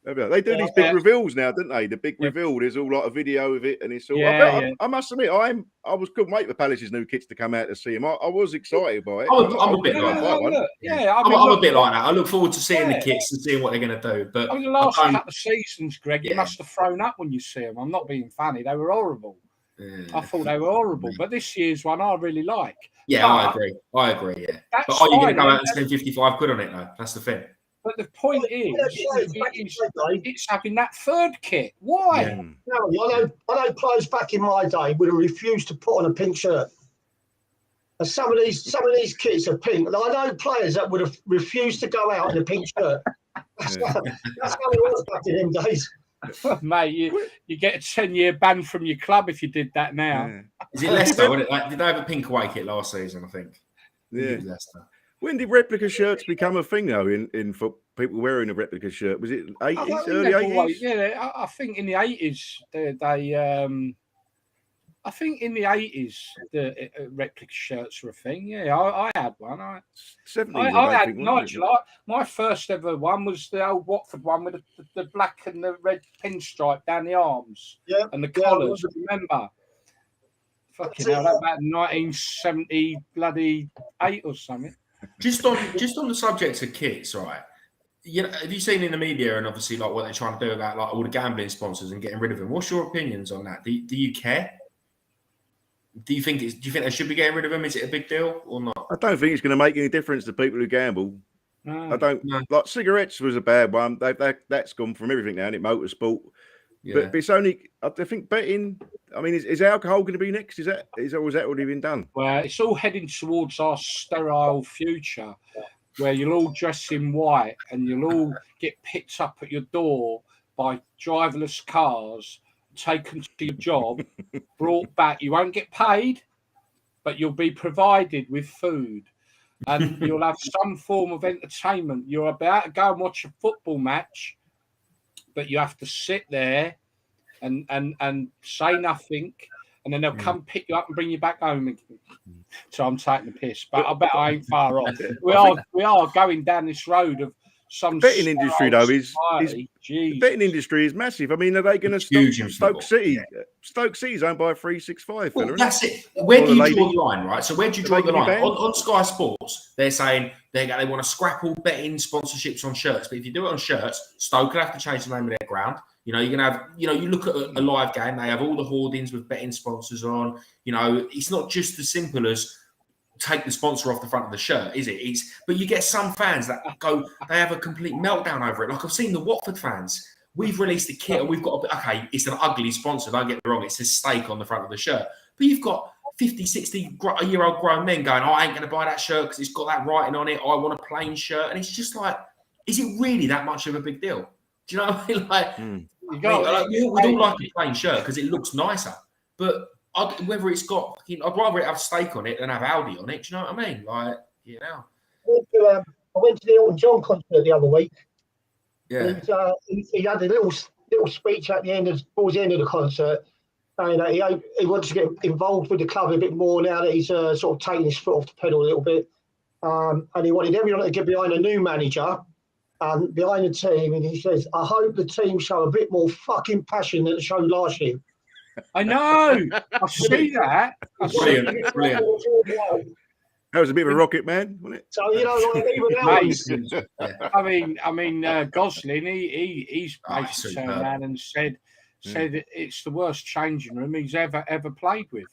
S3: They do these big reveals now, don't they? The big reveal. There's all like a video of it, and it's all. I must admit, I couldn't wait for Palace's new kits to come out to see them. I was excited by it.
S4: I'm a bit like that. I'm a bit like that. I look forward to seeing the kits and seeing what they're going to do. But
S2: the last couple of seasons, Greg, you must have thrown up when you see them. I'm not being funny. They were horrible. I thought they were horrible, but this year's one I really like.
S4: Yeah, I agree. Yeah, but are you going to go out and spend 55 quid on it though? That's the thing.
S2: But the point is, it's having that third kit. Why?
S5: Yeah. No, I know players back in my day would have refused to put on a pink shirt. And some of these kits are pink. And I know players that would have refused to go out in a pink shirt. That's how it was back in them days.
S2: Mate, you get a 10-year ban from your club if you did that now.
S4: Yeah. Is it Leicester? Did they have a pink away kit last season, I think?
S3: Yeah. Leicester. When did replica shirts become a thing, though, in for people wearing a replica shirt? Was it 80s, early 80s?
S2: Yeah, I think in the 80s, I think in the 80s, the replica shirts were a thing. Yeah, I had one.
S3: 70s,
S2: I had Nigel. My first ever one was the old Watford one with the black and the red pinstripe down the arms and the collars. Remember? Fucking hell, that about 1970 bloody 8 or something.
S4: Just on the subject of kits, right? You know, have you seen in the media and obviously like what they're trying to do about like all the gambling sponsors and getting rid of them? What's your opinions on that? Do you care? Do you think they should be getting rid of them? Is it a big deal or not?
S3: I don't think it's going to make any difference to people who gamble.
S2: No.
S3: I don't like cigarettes was a bad one. That's gone from everything now, and it motorsport.
S4: Yeah.
S3: But it's only, I think, betting. I mean, is alcohol going to be next? Is that already been done?
S2: Well, it's all heading towards our sterile future, where you'll all dress in white and you'll all get picked up at your door by driverless cars, taken to your job, brought back. You won't get paid, but you'll be provided with food. And you'll have some form of entertainment. You're about to go and watch a football match, but you have to sit there and say nothing, and then they'll come pick you up and bring you back home. So I'm taking the piss, but I bet I ain't far off. We are going down this road of some
S3: betting industry though is
S2: the
S3: betting industry is massive. I mean, are they going to stop Stoke City? Yeah. Stoke City's owned by a 365 fella.
S4: Well, that's it. Where do you draw the line, right? So where do you draw the line? On Sky Sports, they're saying they want to scrap all betting sponsorships on shirts. But if you do it on shirts, Stoke will have to change the name of their ground. You know, you're going to have, you know, you look at a live game, they have all the hoardings with betting sponsors on. You know, it's not just as simple as take the sponsor off the front of the shirt, is it? But you get some fans that they have a complete meltdown over it. Like I've seen the Watford fans. We've released a kit and we've got okay, it's an ugly sponsor, don't get me wrong, it says steak on the front of the shirt. But you've got 50, 60-year-old grown men going, I ain't going to buy that shirt because it's got that writing on it. I want a plain shirt. And it's just like, is it really that much of a big deal? Do you know what I mean? Like, we all like a plain shirt because it looks nicer. But whether it's got, I'd rather it have steak on it than have Aldi on it. Do you know what I mean? Like, you know.
S5: I went to the Elton John concert the other week.
S4: Yeah.
S5: He had a little speech at the end towards the end of the concert, saying that he wants to get involved with the club a bit more now that he's sort of taking his foot off the pedal a little bit, and he wanted everyone to get behind a new manager and behind the team. And he says, "I hope the team show a bit more fucking passion than it showed last year."
S2: I know. I see that.
S4: Brilliant.
S3: That was a bit of a rocket man, wasn't it?
S5: So you know,
S2: I mean, Gosling. He's basically turned around and said it's the worst changing room he's ever played with.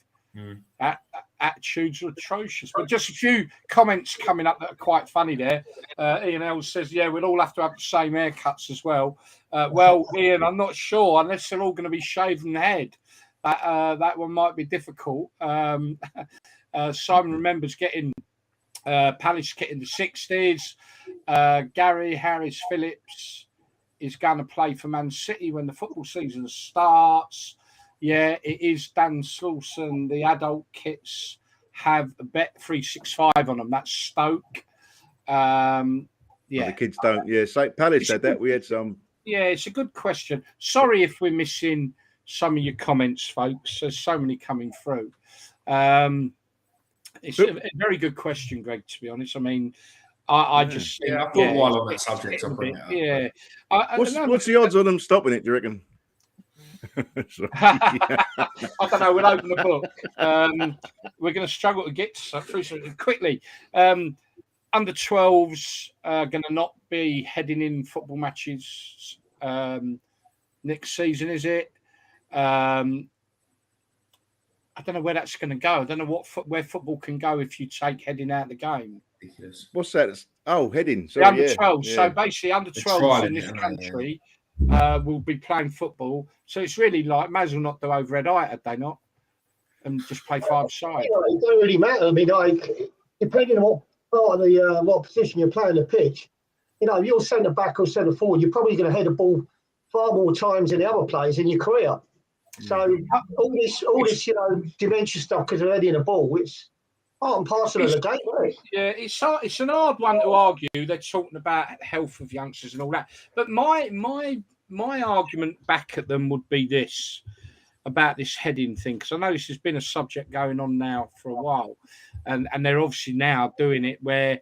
S2: Attitudes are atrocious. But just a few comments coming up that are quite funny there. Ian L says, "Yeah, we'll all have to have the same haircuts as well." Well, Ian, I'm not sure unless they're all going to be shaven head. That one might be difficult. Simon remembers getting Palace kit in the 60s. Gary Harris Phillips is going to play for Man City when the football season starts. Yeah, it is Dan Slauson. The adult kits have a Bet365 on them. That's Stoke. Yeah,
S3: the kids don't. Yeah, St. Palace had that. We had some.
S2: Yeah, it's a good question. Sorry if we're missing some of your comments, folks. There's so many coming through. It's a very good question, Greg, to be honest. I mean, I just...
S4: I thought while on that subject, I'll bring it up.
S2: Yeah.
S3: What's the odds on them stopping it, do you reckon?
S2: I don't know. We'll open the book. We're going to struggle to get through something quickly. Under 12s are going to not be heading in football matches next season, is it? I don't know where that's going to go. I don't know where football can go if you take heading out the game.
S3: What's that? Oh, heading.
S2: Sorry, under 12s. Yeah. So basically, under 12s in this country will be playing football. So it's really like, may as well not do overhead height, had they not? And just play 5-side.
S5: It don't really matter. I mean, like, depending on what part of the what position you're playing the pitch, you know, you're centre back or centre forward, you're probably going to head the ball far more times than the other players in your career. So all this, you know, dementia stuff because they're heading the ball, it's part and parcel of the game, right?
S2: Yeah, it's an hard one to argue. They're talking about health of youngsters and all that. But my argument back at them would be this about this heading thing, because I know this has been a subject going on now for a while, and they're obviously now doing it where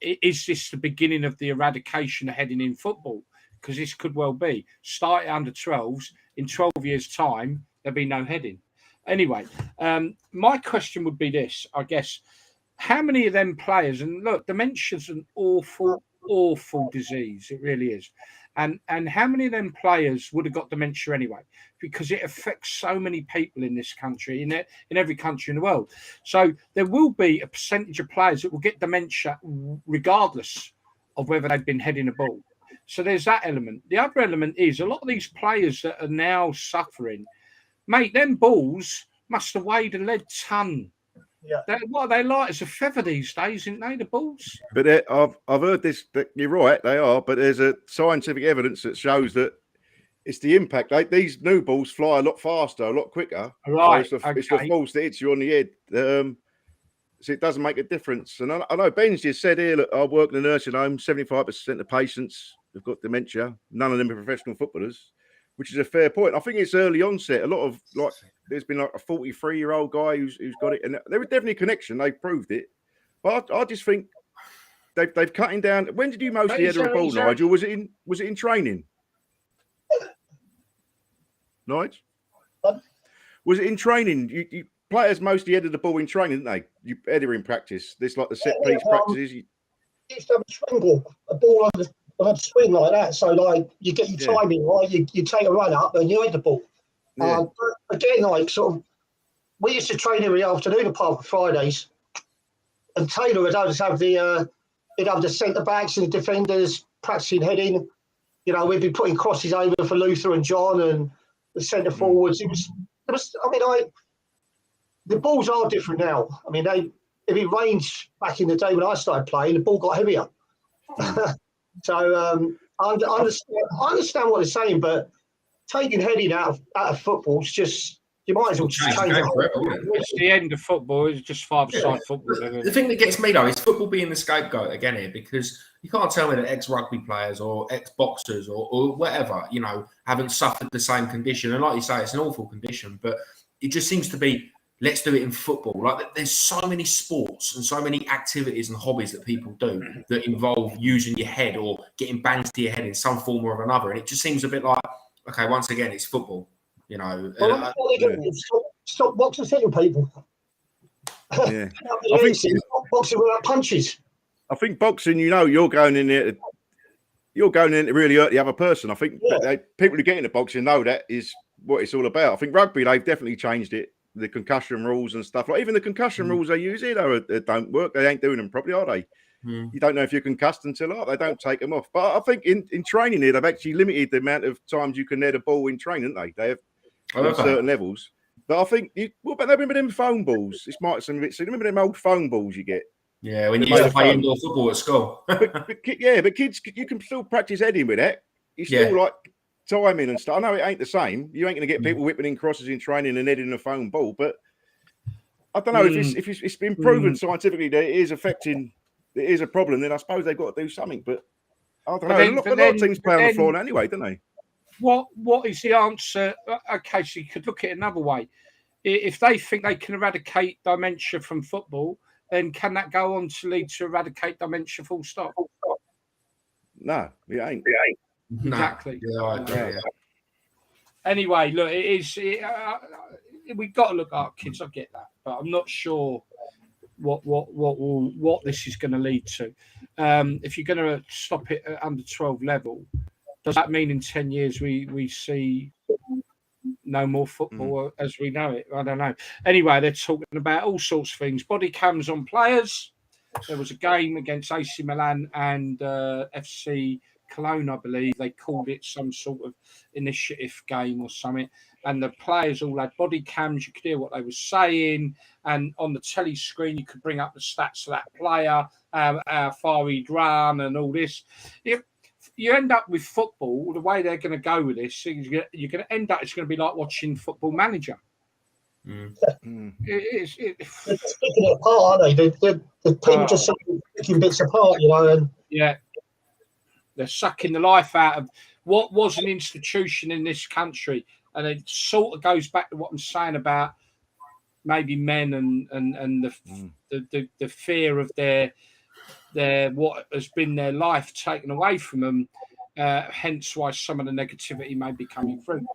S2: is this the beginning of the eradication of heading in football? Because this could well be. Start under 12s, in 12 years' time, there'll be no heading. Anyway, my question would be this, I guess. How many of them players, and look, dementia's an awful, awful disease. It really is. And how many of them players would have got dementia anyway? Because it affects so many people in this country, in every country in the world. So there will be a percentage of players that will get dementia regardless of whether they've been heading a ball. So there's that element. The other element is a lot of these players that are now suffering, mate, them balls must have weighed a lead ton.
S5: Yeah.
S2: What are they like? It's a feather these days, isn't they, the balls?
S3: But I've heard this, that you're right, they are, but there's a scientific evidence that shows that it's the impact. These new balls fly a lot faster, a lot quicker.
S2: Right.
S3: So it's the force that hits you on the head. So it doesn't make a difference. And I know Ben's just said here, look, I work in a nursing home, 75% of patients have got dementia. None of them are professional footballers, which is a fair point. I think it's early onset. A lot of, like, there's been like a 43-year-old guy who's got it. And there was definitely a connection. They proved it. But I just think they've cut him down. When did you mostly head a ball, Nigel? Was it in training? Nigel? Was it in training? You players mostly headed the ball in training, didn't they? You header in practice. This like the set piece practices. You
S5: used to have a swing ball, a ball on a swing like that. So like you get your timing right. You take a run up and you head the ball.
S3: Yeah.
S5: But again, like sort of, we used to train every afternoon apart from Fridays. And Taylor would always have he'd have the centre backs and the defenders practicing heading. You know, we'd be putting crosses over for Luther and John and the centre forwards. It was. I mean, the balls are different now. I mean, if it rains back in the day when I started playing, the ball got heavier. So I understand what they're saying, but taking heading out of football is just, you might as well just change it.
S2: It's the end of football. It's just five-side football.
S4: The thing that gets me though is football being the scapegoat again here, because you can't tell me that ex-rugby players or ex-boxers or whatever, you know, haven't suffered the same condition. And like you say, it's an awful condition, but it just seems to be, let's do it in football. Like there's so many sports and so many activities and hobbies that people do that involve using your head or getting banged to your head in some form or another. And it just seems a bit like, okay, once again, it's football, you know.
S5: Stop boxing hitting people.
S3: Yeah. I think
S5: boxing without punches.
S3: I think boxing, you know, you're going in there to really hurt the other person. I think people who get into boxing know that is what it's all about. I think rugby, they've definitely changed it. The concussion rules and stuff. Like even the concussion rules they use here, though, they don't work. They ain't doing them properly, are they? You don't know if you're concussed until they don't take them off. But I think in training here, they've actually limited the amount of times you can head a ball in training, haven't they? They have certain levels. But I think, what about them phone balls? This might seem a bit silly. Remember them old phone balls you get?
S4: Yeah, when you used to play indoor football at school.
S3: but kids, you can still practice heading with that. You still like timing and stuff. I know it ain't the same. You ain't going to get people whipping in crosses in training and heading a phone ball. But I don't know if it's been proven scientifically that it is affecting. It is a problem. Then I suppose they've got to do something. But I don't know. A lot of teams play on the floor now anyway, don't they?
S2: What is the answer? Okay, so you could look at it another way. If they think they can eradicate dementia from football, then can that go on to lead to eradicate dementia full stop?
S3: No, it ain't.
S2: Exactly.
S4: Yeah.
S2: Anyway, look, it is. We've got to look at our kids. I get that, but I'm not sure what this is going to lead to. If you're going to stop it at under 12 level, does that mean in 10 years we see no more football as we know it? I don't know. Anyway, they're talking about all sorts of things. Body cams on players. There was a game against AC Milan and FC Cologne, I believe. They called it some sort of initiative game or something. And the players all had body cams. You could hear what they were saying. And on the telly screen, you could bring up the stats of that player, how far he'd run and all this. You end up with football, the way they're going to go with this, you're going to end up, it's going to be like watching Football Manager.
S5: They're picking it apart, aren't they? The people just picking bits apart, you know. And
S2: they're sucking the life out of what was an institution in this country. And it sort of goes back to what I'm saying about maybe men and the fear of their what has been their life taken away from them, hence why some of the negativity may be coming through.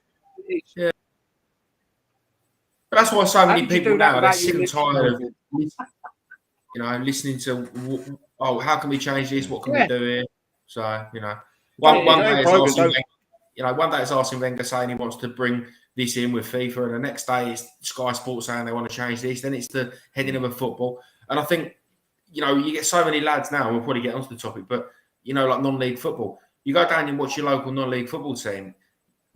S4: But that's why so many
S2: How did you
S4: people
S2: do that
S4: now, they're
S2: without
S4: sick
S2: your
S4: and tired of,
S2: lips?
S4: listening to, how can we change this? What can we
S2: Yeah.
S4: do here? So,
S2: Don't
S4: one
S2: you?
S4: day
S3: Ain't
S4: it's
S3: broken,
S4: Arsene
S3: don't-
S4: Wenger, one day it's Arsene Wenger saying he wants to bring this in with FIFA, and the next day it's Sky Sports saying they want to change this. Then it's the heading of a football. And I think, you get so many lads now, we'll probably get onto the topic, but, like non-league football. You go down and watch your local non-league football team.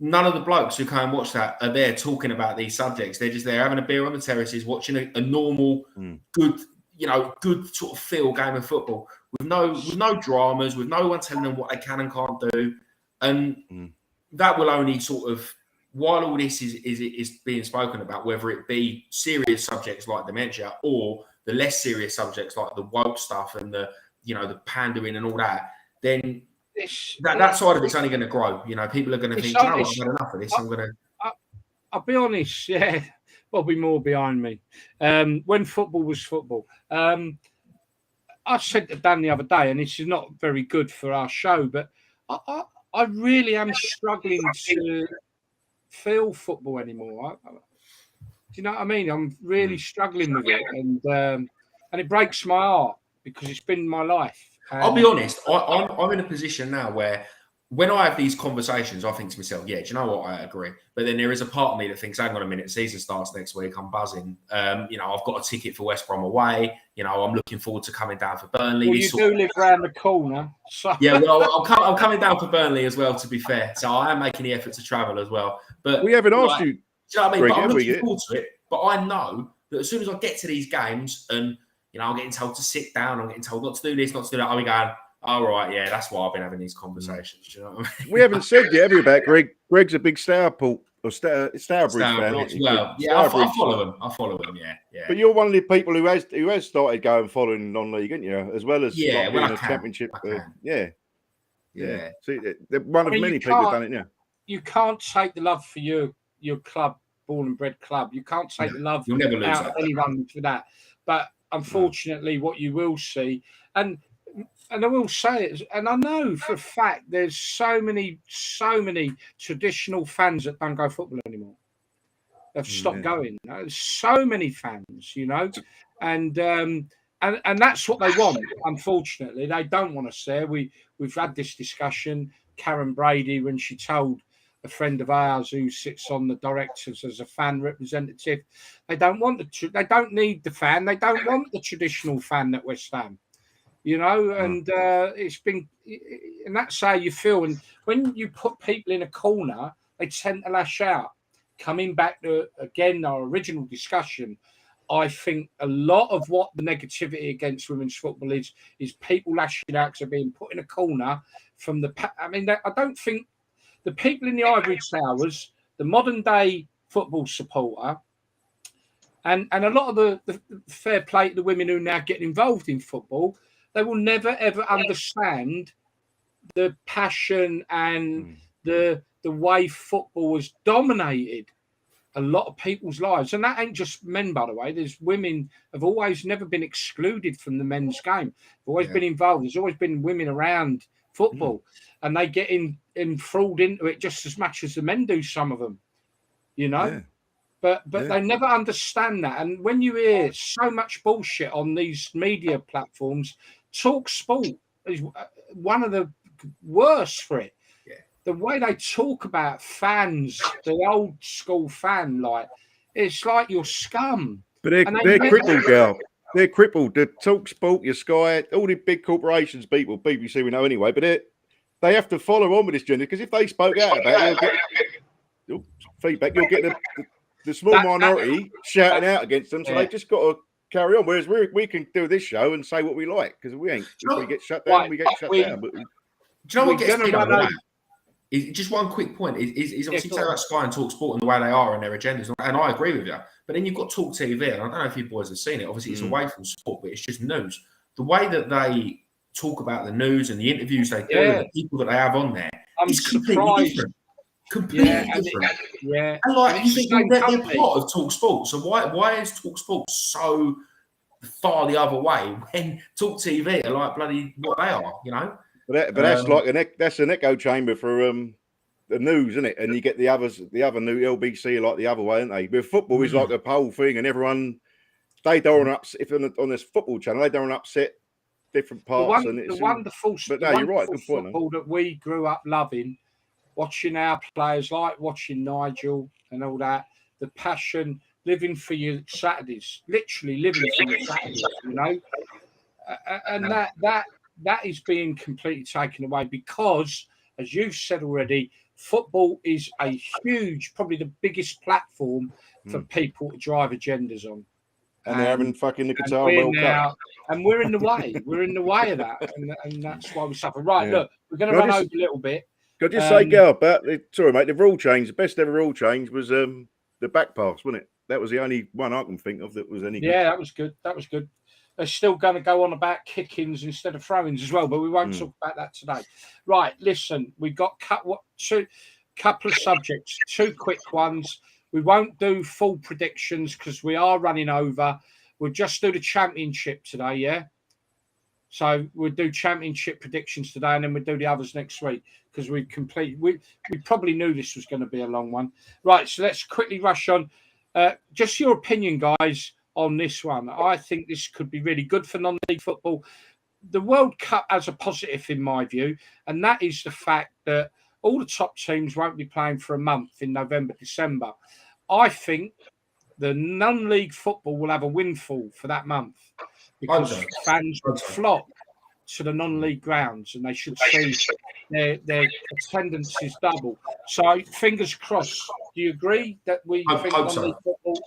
S4: None of the blokes who come and watch that are there talking about these subjects. They're just there having a beer on the terraces, watching a normal, good, good sort of feel game of football with no dramas, with no one telling them what they can and can't do. And that will only sort of, while all this is being spoken about, whether it be serious subjects like dementia or the less serious subjects like the woke stuff and the pandering and all that, then that side of it's only going to grow. People are going to think, I've had enough of this.
S2: I'll be honest, yeah. Bobby Moore behind me. When football was football. I said to Dan the other day, and this is not very good for our show, but I really am struggling to feel football anymore. Do you know what I mean? I'm really struggling with it, and it breaks my heart because it's been my life.
S4: I'll be honest. I'm in a position now where when I have these conversations, I think to myself, yeah, do you know what? I agree. But then there is a part of me that thinks, hang on a minute, season starts next week. I'm buzzing. I've got a ticket for West Brom away. I'm looking forward to coming down for Burnley.
S2: Well, you do live round the corner. So.
S4: Yeah, well, I'm coming down for Burnley as well, to be fair. So I am making the effort to travel as well. But
S3: we haven't asked you.
S4: Do you know what I mean?
S3: Greg,
S4: but I'm looking
S3: yet?
S4: forward to it. But I know that as soon as I get to these games and, I'm getting told to sit down, I'm getting told not to do this, not to do that, I'll be going, all right, yeah, that's why I've been having these conversations. Do you know what I mean?
S3: We haven't said yet, have we, about Greg? Greg's a big Stourbridge fan.
S4: Well, yeah, I follow him. Yeah.
S3: But you're one of the people who has started going following non-league, aren't you? As well as
S4: Yeah,
S3: being
S4: when
S3: a
S4: I can.
S3: championship.
S4: I can.
S3: Yeah. See, they're one of many people who've done it. Yeah.
S2: You can't take the love for your club, born and bred club. You can't take the love
S4: You'll never lose
S2: out
S4: that.
S2: of anyone for that. But unfortunately, what you will see, and I will say it, and I know for a fact there's so many traditional fans that don't go football anymore. They've stopped going. There's so many fans, and that's what they want. Unfortunately, they don't want us there. We've had this discussion. Karen Brady, when she told a friend of ours who sits on the directors as a fan representative, they don't need the fan. They don't want the traditional fan at West Ham. And it's been, and that's how you feel. And when you put people in a corner, they tend to lash out. Coming back to, again, our original discussion, I think a lot of what the negativity against women's football is people lashing out because they're being put in a corner from the. I mean, I don't think the people in the ivory towers, the modern day football supporter, and a lot of the fair play to the women who now get involved in football, they will never ever understand the passion and the way football has dominated a lot of people's lives. And that ain't just men, by the way. There's women have always never been excluded from the men's game. They've always been involved. There's always been women around football, and they get enthralled into it just as much as the men do, some of them, But they never understand that. And when you hear so much bullshit on these media platforms, Talk Sport is one of the worst for it. Yeah. The way they talk about fans, the old school fan, it's like you're scum.
S3: But they're crippled, girl. They're crippled. The Talk Sport, your Sky, all the big corporations, people, BBC we know anyway, but they have to follow on with this journey, because if they spoke out about it, you'll get feedback. You'll get the small minority shouting out against them, so they just got to carry on. Whereas we can do this show and say what we like, because we ain't. If we get shut down, we get shut down. But
S4: do you know what gets me on that? Just one quick point is obviously talking about Sky and Talk Sport and the way they are and their agendas, and I agree with you. But then you've got Talk TV, and I don't know if you boys have seen it. Obviously, it's away from sport, but it's just news. The way that they talk about the news and the interviews they do, and the people that they have on there, is completely different. Completely different.
S2: Yeah.
S4: And you think they're part of Talk Sport. So why is Talk Sport so far the other way when Talk TV are like bloody what they are,
S3: But that's like that's an echo chamber for the news, isn't it? And you get the other new LBC like the other way, aren't they? With football, is like a whole thing, and everyone they don't want to upset. If on this football channel, they don't want to upset different parts.
S2: The wonderful,
S3: but no, you're right. Good point.
S2: Football that we grew up loving, watching our players, like watching Nigel and all that. The passion, living for your Saturdays, literally living for your Saturdays, you know, and that is being completely taken away because, as you've said already, football is a huge, probably the biggest platform for people to drive agendas on.
S3: And they're having fucking the Qatar World Cup.
S2: And we're in the way. We're in the way of that. And that's why we suffer. Right, look, we're going to run over a little bit.
S3: Could I just say, Gal, sorry, mate, the rule change, the best ever rule change was the back pass, wasn't it? That was the only one I can think of that was any good.
S2: Yeah, that was good. That was good. They're still going to go on about kick-ins instead of throw-ins as well, but we won't talk about that today. Right, listen, we've got couple of subjects, 2 quick ones. We won't do full predictions because we are running over. We'll just do the championship today, yeah? So we'll do championship predictions today and then we'll do the others next week because we probably knew this was going to be a long one. Right, so let's quickly rush on. Just your opinion, guys, on this one. I think this could be really good for non-league football. The World Cup has a positive in my view, and that is the fact that all the top teams won't be playing for a month in November, December. I think the non-league football will have a windfall for that month because fans would flock to the non-league grounds and they should see their attendance is double. So fingers crossed. Do you agree that we think non-league football?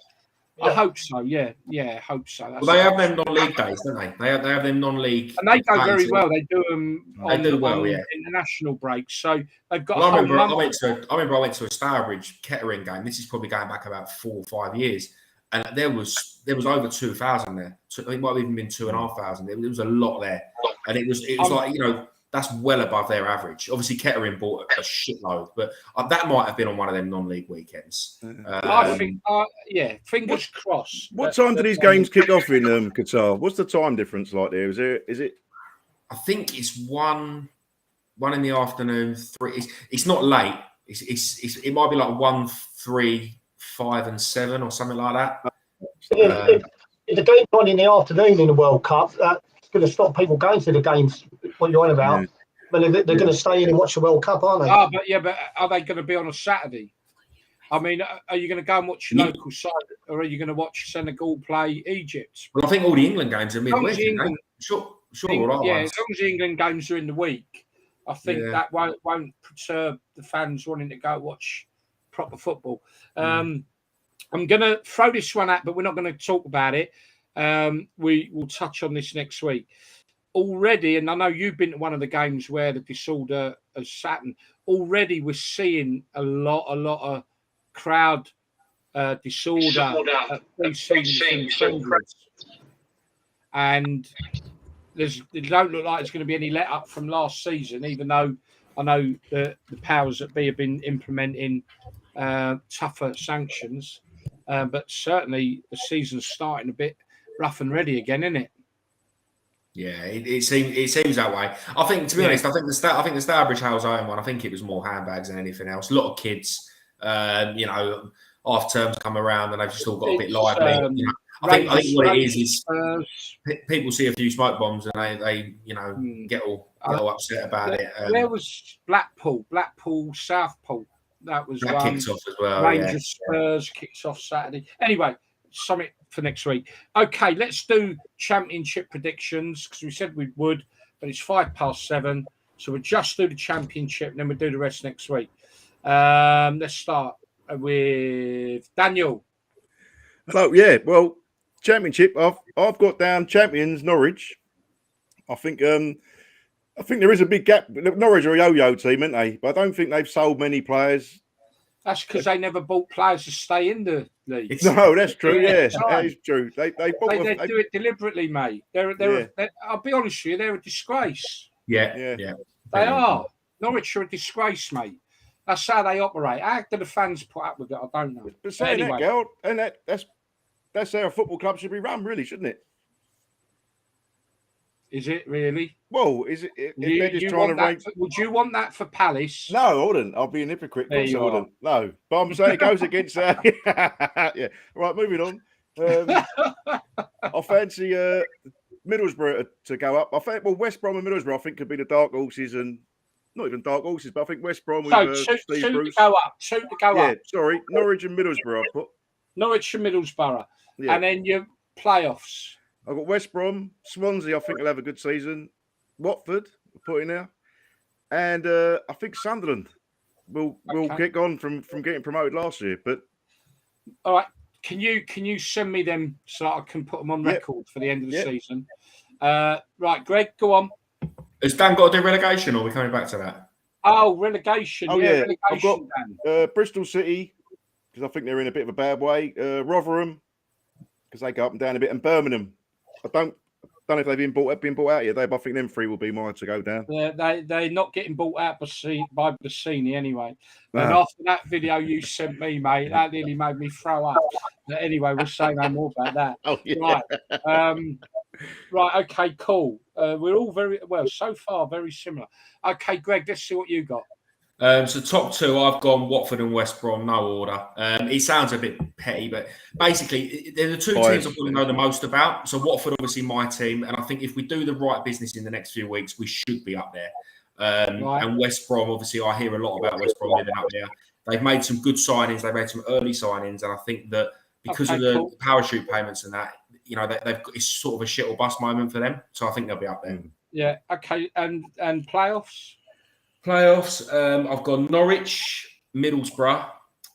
S2: I hope so. Yeah, hope so.
S4: Well, they have them non-league days, don't they? They have them non-league,
S2: and they go very well. They do them on international breaks. So they've got.
S4: Well, I remember I went to a Stourbridge Kettering game. This is probably going back about 4 or 5 years, and there was over 2,000 there. It might have even been 2,500. There was a lot there, and it was like, you know, that's well above their average. Obviously, Kettering bought a shitload, but that might have been on one of them non-league weekends.
S2: I think, fingers crossed.
S3: What time do these games kick off in Qatar? What's the time difference like there? Is it?
S4: I think it's 1 in the afternoon. 3. It's not late. It might be like 1, 3, 5, and 7 or something like that.
S5: If the game's on in the afternoon in the World Cup, that's going to stop people going to the games. What you're on about? Yeah. But they're going to stay in and watch the World Cup, aren't they?
S2: But are they going to be on a Saturday? I mean, are you going to go and watch your local side, or are you going to watch Senegal play Egypt?
S4: Well, I think all the England games are midweek. Sure.
S2: As long as the England games are in the week, I think that won't perturb the fans wanting to go watch proper football. I'm going to throw this one out, but we're not going to talk about it. We will touch on this next week. Already, and I know you've been to one of the games where the disorder has happened. Already, we're seeing a lot of crowd disorder at pre-season friendlies, and it don't look like there's going to be any let up from last season. Even though I know the powers that be have been implementing tougher sanctions, but certainly the season's starting a bit rough and ready again, isn't it?
S4: Yeah, it seems that way. I think, to be honest, I think the Stourbridge House Iron one, I think it was more handbags than anything else. A lot of kids, you know, half terms come around and they've just all got a bit lively. You know, I think what it is people see a few smoke bombs and they you know get all upset about it.
S2: There was Blackpool, Southpool. That
S4: kicks off as well.
S2: Rangers Spurs kicks off Saturday. Anyway, something for next week. Okay, let's do championship predictions because we said we would, but it's 7:05, so we'll just do the championship and then we'll do the rest next week. Let's start with Daniel.
S3: Hello, yeah. Well, championship. I've got down champions Norwich. I think there is a big gap. Norwich are a yo-yo team, aren't they? But I don't think they've sold many players.
S2: That's because they never bought players to stay in the league.
S3: No, that's true. Yeah, that is true. They do
S2: it deliberately, mate. They're I'll be honest with you, they're a disgrace.
S4: Yeah.
S2: They are. Norwich are a disgrace, mate. That's how they operate. How do the fans put up with it? I don't know.
S3: But saying anyway, that, girl, and that's how a football club should be run, really, shouldn't it?
S2: Is it really?
S3: Well, is it? If they're just trying to rank.
S2: Would you want that for Palace?
S3: No, I wouldn't. I'll be an hypocrite.
S2: There you
S3: I wouldn't. No, but I'm saying it goes against. Yeah. Right, moving on. I fancy Middlesbrough to go up. I think West Brom and Middlesbrough I think could be the dark horses, and not even dark horses, but I think West Brom with Steve Bruce.
S2: To go up. Two to go up.
S3: Sorry, Norwich and Middlesbrough. I put
S2: Norwich and Middlesbrough, and then your playoffs.
S3: I've got West Brom, Swansea. I think will have a good season. Watford, I put in there, and I think Sunderland will get gone from getting promoted last year. But
S2: all right. Can you send me them so that I can put them on record for the end of the season? Right, Greg, go on.
S4: Has Dan got to do relegation, or are we coming back to that?
S2: Oh, relegation.
S3: Oh,
S2: relegation.
S3: I've got Bristol City, because I think they're in a bit of a bad way. Rotherham, because they go up and down a bit, and Birmingham. I don't know if they've been bought out yet, but I think them three will be mine to go down.
S2: They're not getting bought out by Bassini anyway. No. And after that video you sent me, mate, that nearly made me throw up. But anyway, we'll say no more about that.
S3: Oh, yeah.
S2: Right. Right, okay, cool. We're all so far very similar. Okay, Greg, let's see what you got.
S4: So top two, I've gone Watford and West Brom, no order. It sounds a bit petty, but basically they're the two teams I want to know the most about. So Watford, obviously my team, and I think if we do the right business in the next few weeks, we should be up there. And West Brom, obviously I hear a lot about West Brom living up there. They've made some good signings, they've made some early signings, and I think that because of the parachute payments and that, it's sort of a shit or bust moment for them. So I think they'll be up there.
S2: Yeah, okay, and playoffs?
S4: Playoffs, I've got Norwich, Middlesbrough,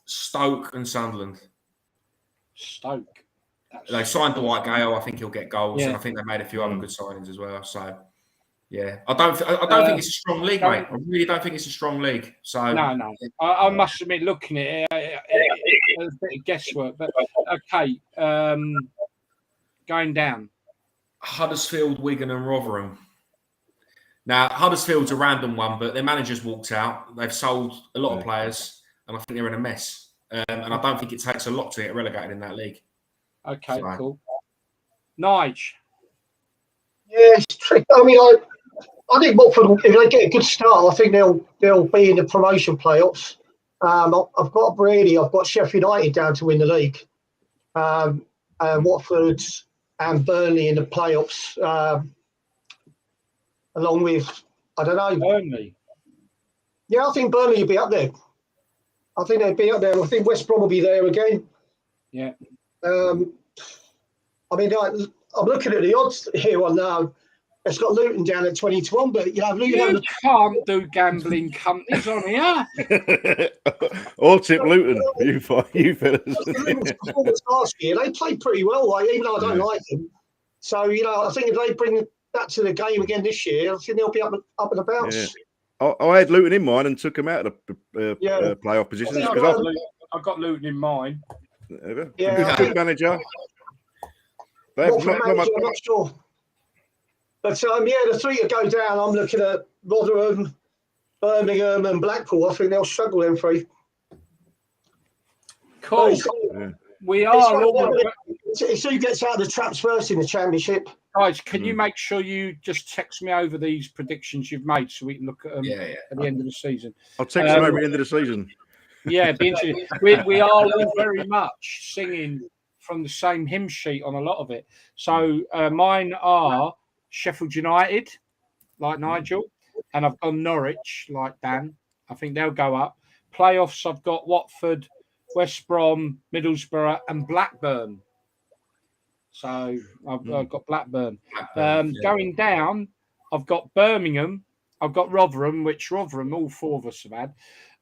S4: Stoke and Sunderland.
S2: Stoke.
S4: They signed Dwight Gale. I think he'll get goals, and I think they made a few other good signings as well. So, yeah, I don't think it's a strong league, mate. I really don't think it's a strong league. So
S2: no. I must admit, looking at it, it's a bit of guesswork. But okay, going down.
S4: Huddersfield, Wigan and Rotherham. Now, Huddersfield's a random one, but their manager's walked out. They've sold a lot of players, and I think they're in a mess. And I don't think it takes a lot to get relegated in that league.
S2: Okay, cool. Nige.
S5: Yeah, it's tricky. I mean, I think Watford, if they get a good start, I think they'll be in the promotion playoffs. I've got Brady. I've got Sheffield United down to win the league. And Watford and Burnley in the playoffs. Along with, I don't know.
S2: Burnley.
S5: Yeah, I think Burnley will be up there. I think they'll be up there. I think West Brom will be there again.
S2: Yeah.
S5: I mean, I'm looking at the odds here on now. It's got Luton down at 20-1, but Luton.
S2: You can't do gambling companies on here.
S3: Or tip Luton, you fellas.
S5: Luton's performance last year, they played pretty well, even though I don't like them. So, I think if they bring that to the game again this year, I think they'll be up and about.
S3: Yeah. I had Luton in mind and took them out of the playoff positions.
S2: I've got Luton in mind.
S5: Yeah,
S3: good manager.
S5: I'm not sure. But the three to go down, I'm looking at Rotherham, Birmingham and Blackpool. I think they'll struggle them three.
S2: Cool. We are all...
S5: It's who gets out of the traps first in the Championship.
S2: Guys, can you make sure you just text me over these predictions you've made so we can look at them at the end of the season?
S3: I'll text them over at the end of the season.
S2: Yeah, it'd be interesting. We are all very much singing from the same hymn sheet on a lot of it. So mine are Sheffield United, like Nigel, and I've got Norwich, like Dan. I think they'll go up. Playoffs, I've got Watford, West Brom, Middlesbrough, and Blackburn. So I've got Blackburn. Going down, I've got Birmingham. I've got Rotherham, which Rotherham, all four of us have had.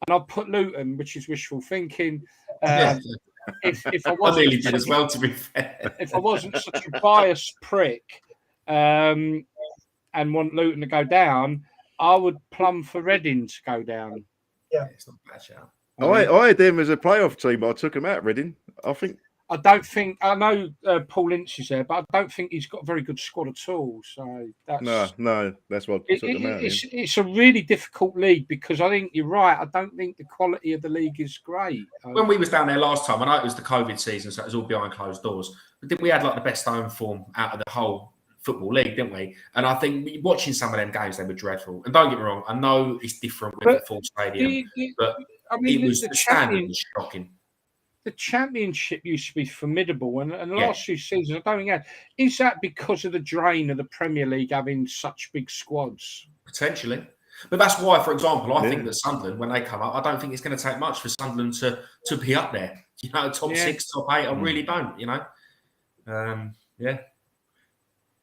S2: And I've put Luton, which is wishful thinking. If I wasn't,
S4: I nearly did as well, to be fair.
S2: If I wasn't such a biased prick and want Luton to go down, I would plumb for Reading to go down.
S5: Yeah,
S4: it's not a bad shout.
S3: I had them as a playoff team, but I took them out, Reading.
S2: I know Paul Ince is there, but I don't think he's got a very good squad at all. So that's
S3: no, that's what I took them out.
S2: It's a really difficult league because I think you're right. I don't think the quality of the league is great.
S4: When we was down there last time, I know it was the COVID season, so it was all behind closed doors. But we had like the best home form out of the whole Football League, didn't we? And I think watching some of them games, they were dreadful. And don't get me wrong, I know it's different with the full stadium, but
S2: I mean,
S4: it was the standard was shocking.
S2: The Championship used to be formidable, and the last few seasons, I don't think. Is that because of the drain of the Premier League having such big squads?
S4: Potentially. But that's why, for example, I think that Sunderland, when they come up, I don't think it's going to take much for Sunderland to be up there. You know, top 6, top 8, I really don't, you know.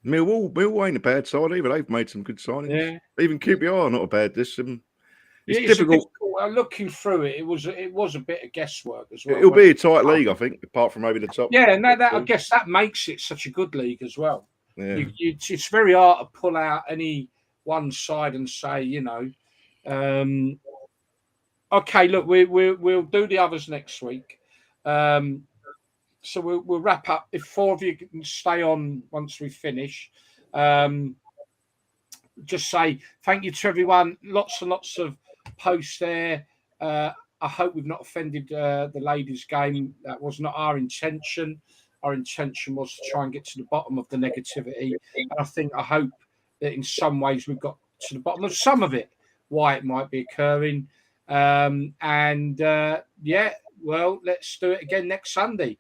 S3: Millwall ain't a bad side either. They've made some good signings. Yeah. Even QPR not a bad. There's some. It's difficult.
S2: Looking through it, it was a bit of guesswork as well.
S3: It'll be a tight league, I think, apart from maybe the top.
S2: Yeah, and I guess that makes it such a good league as well.
S3: Yeah.
S2: It's very hard to pull out any one side and say, you know, okay, look, we'll do the others next week. So we'll wrap up. If 4 of you can stay on once we finish, just say thank you to everyone. Lots and lots of posts there. I hope we've not offended the ladies' game. That was not our intention. Our intention was to try and get to the bottom of the negativity. And I hope that in some ways we've got to the bottom of some of it, why it might be occurring. Well, let's do it again next Sunday.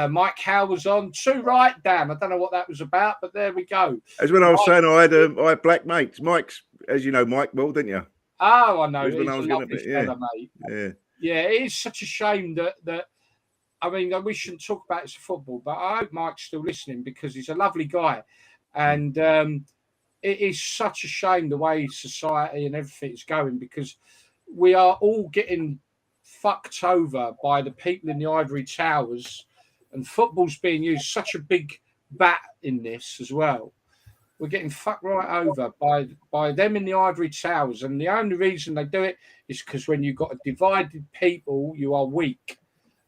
S2: Mike Howe was on too right, Dan. I don't know what that was about, but there we go.
S3: As when I was saying, I had black mates. Mike's, as you know, Mike well, didn't you?
S2: Oh, I know.
S3: He's a lovely fella,
S2: mate. Yeah. It is such a shame that I mean, we shouldn't talk about his football, but I hope Mike's still listening because he's a lovely guy, and it is such a shame the way society and everything is going because we are all getting fucked over by the people in the ivory towers. And football's being used such a big bat in this as well. We're getting fucked right over by them in the ivory towers. And the only reason they do it is because when you've got a divided people, you are weak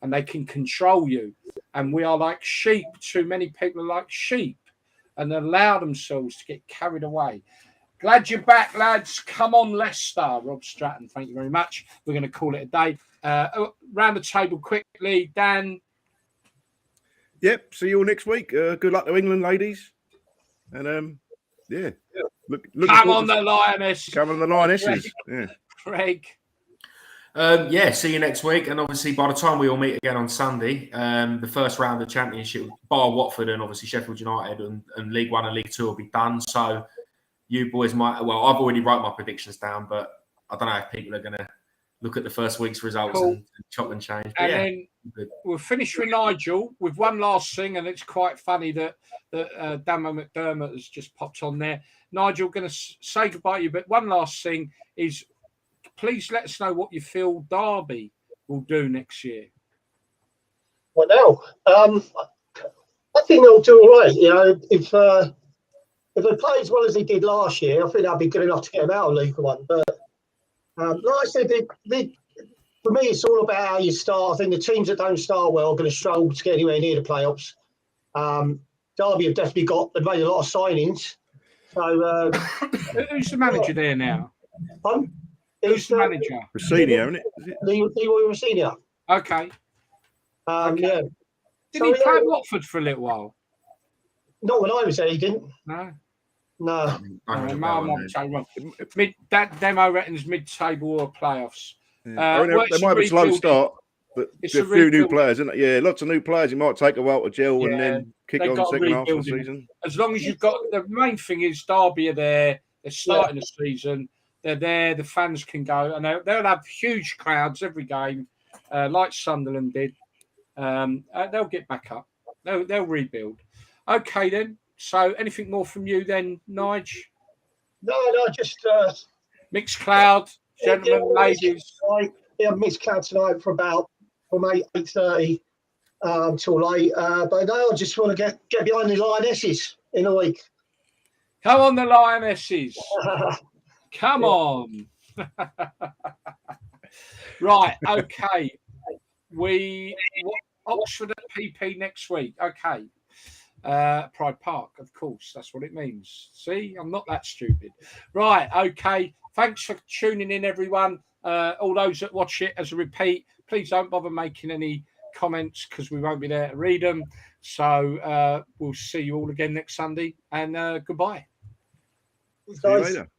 S2: and they can control you. And we are like sheep. Too many people are like sheep and allow themselves to get carried away. Glad you're back, lads. Come on, Leicester. Rob Stratton, thank you very much. We're going to call it a day. Round the table quickly. Dan.
S3: Yep. See you all next week. Good luck to England, ladies. And
S2: come on the Lioness.
S3: Come on the Lionesses.
S2: Craig.
S4: See you next week. And obviously, by the time we all meet again on Sunday, the first round of the Championship, bar Watford and obviously Sheffield United and League One and League Two will be done. So you boys might. Well, I've already wrote my predictions down, but I don't know if people are going to look at the first week's results and chop and change. But
S2: then we'll finish with Nigel with one last thing, and it's quite funny that Damo McDermott has just popped on there. Nigel, going to say goodbye to you, but one last thing is please let us know what you feel Derby will do next year.
S5: Well, no, I think they'll do all right. You know, if they play as well as they did last year, I think that'd be good enough to get them out of League One. But like I said, for me, it's all about how you start. I think the teams that don't start well are going to struggle to get anywhere near the playoffs. Derby have definitely they've made a lot of signings. So
S2: who's the manager there now? Who's the manager?
S3: Rossini, isn't it?
S5: Leroy Rossini.
S2: Okay.
S5: Yeah.
S2: Did he play at Watford for a little while?
S5: Not when I was there, he didn't.
S2: No. That Demo reckons mid-table or playoffs.
S3: Yeah. They might have a slow start, but there's a few new players, isn't it? Yeah, lots of new players. It might take a while to gel and then kick on the second half of the season.
S2: As long as you've got the main thing is Derby are there. They're starting the season. They're there. The fans can go, and they'll have huge crowds every game, like Sunderland did. They'll get back up. They'll rebuild. Okay, then. So, anything more from you then, Nige?
S5: No, just
S2: mixed cloud, gentlemen, ladies.
S5: Mixed cloud tonight from 8:30 till late. But no, I just want to get behind the Lionesses in a week.
S2: Come on, the Lionesses. Come on. Right, okay. Oxford at PP next week. Okay. Pride Park, of course. That's what it means. See, I'm not that stupid. Right, okay. Thanks for tuning in, everyone. All those that watch it as a repeat, please don't bother making any comments because we won't be there to read them. So we'll see you all again next Sunday, and goodbye.
S3: See you later.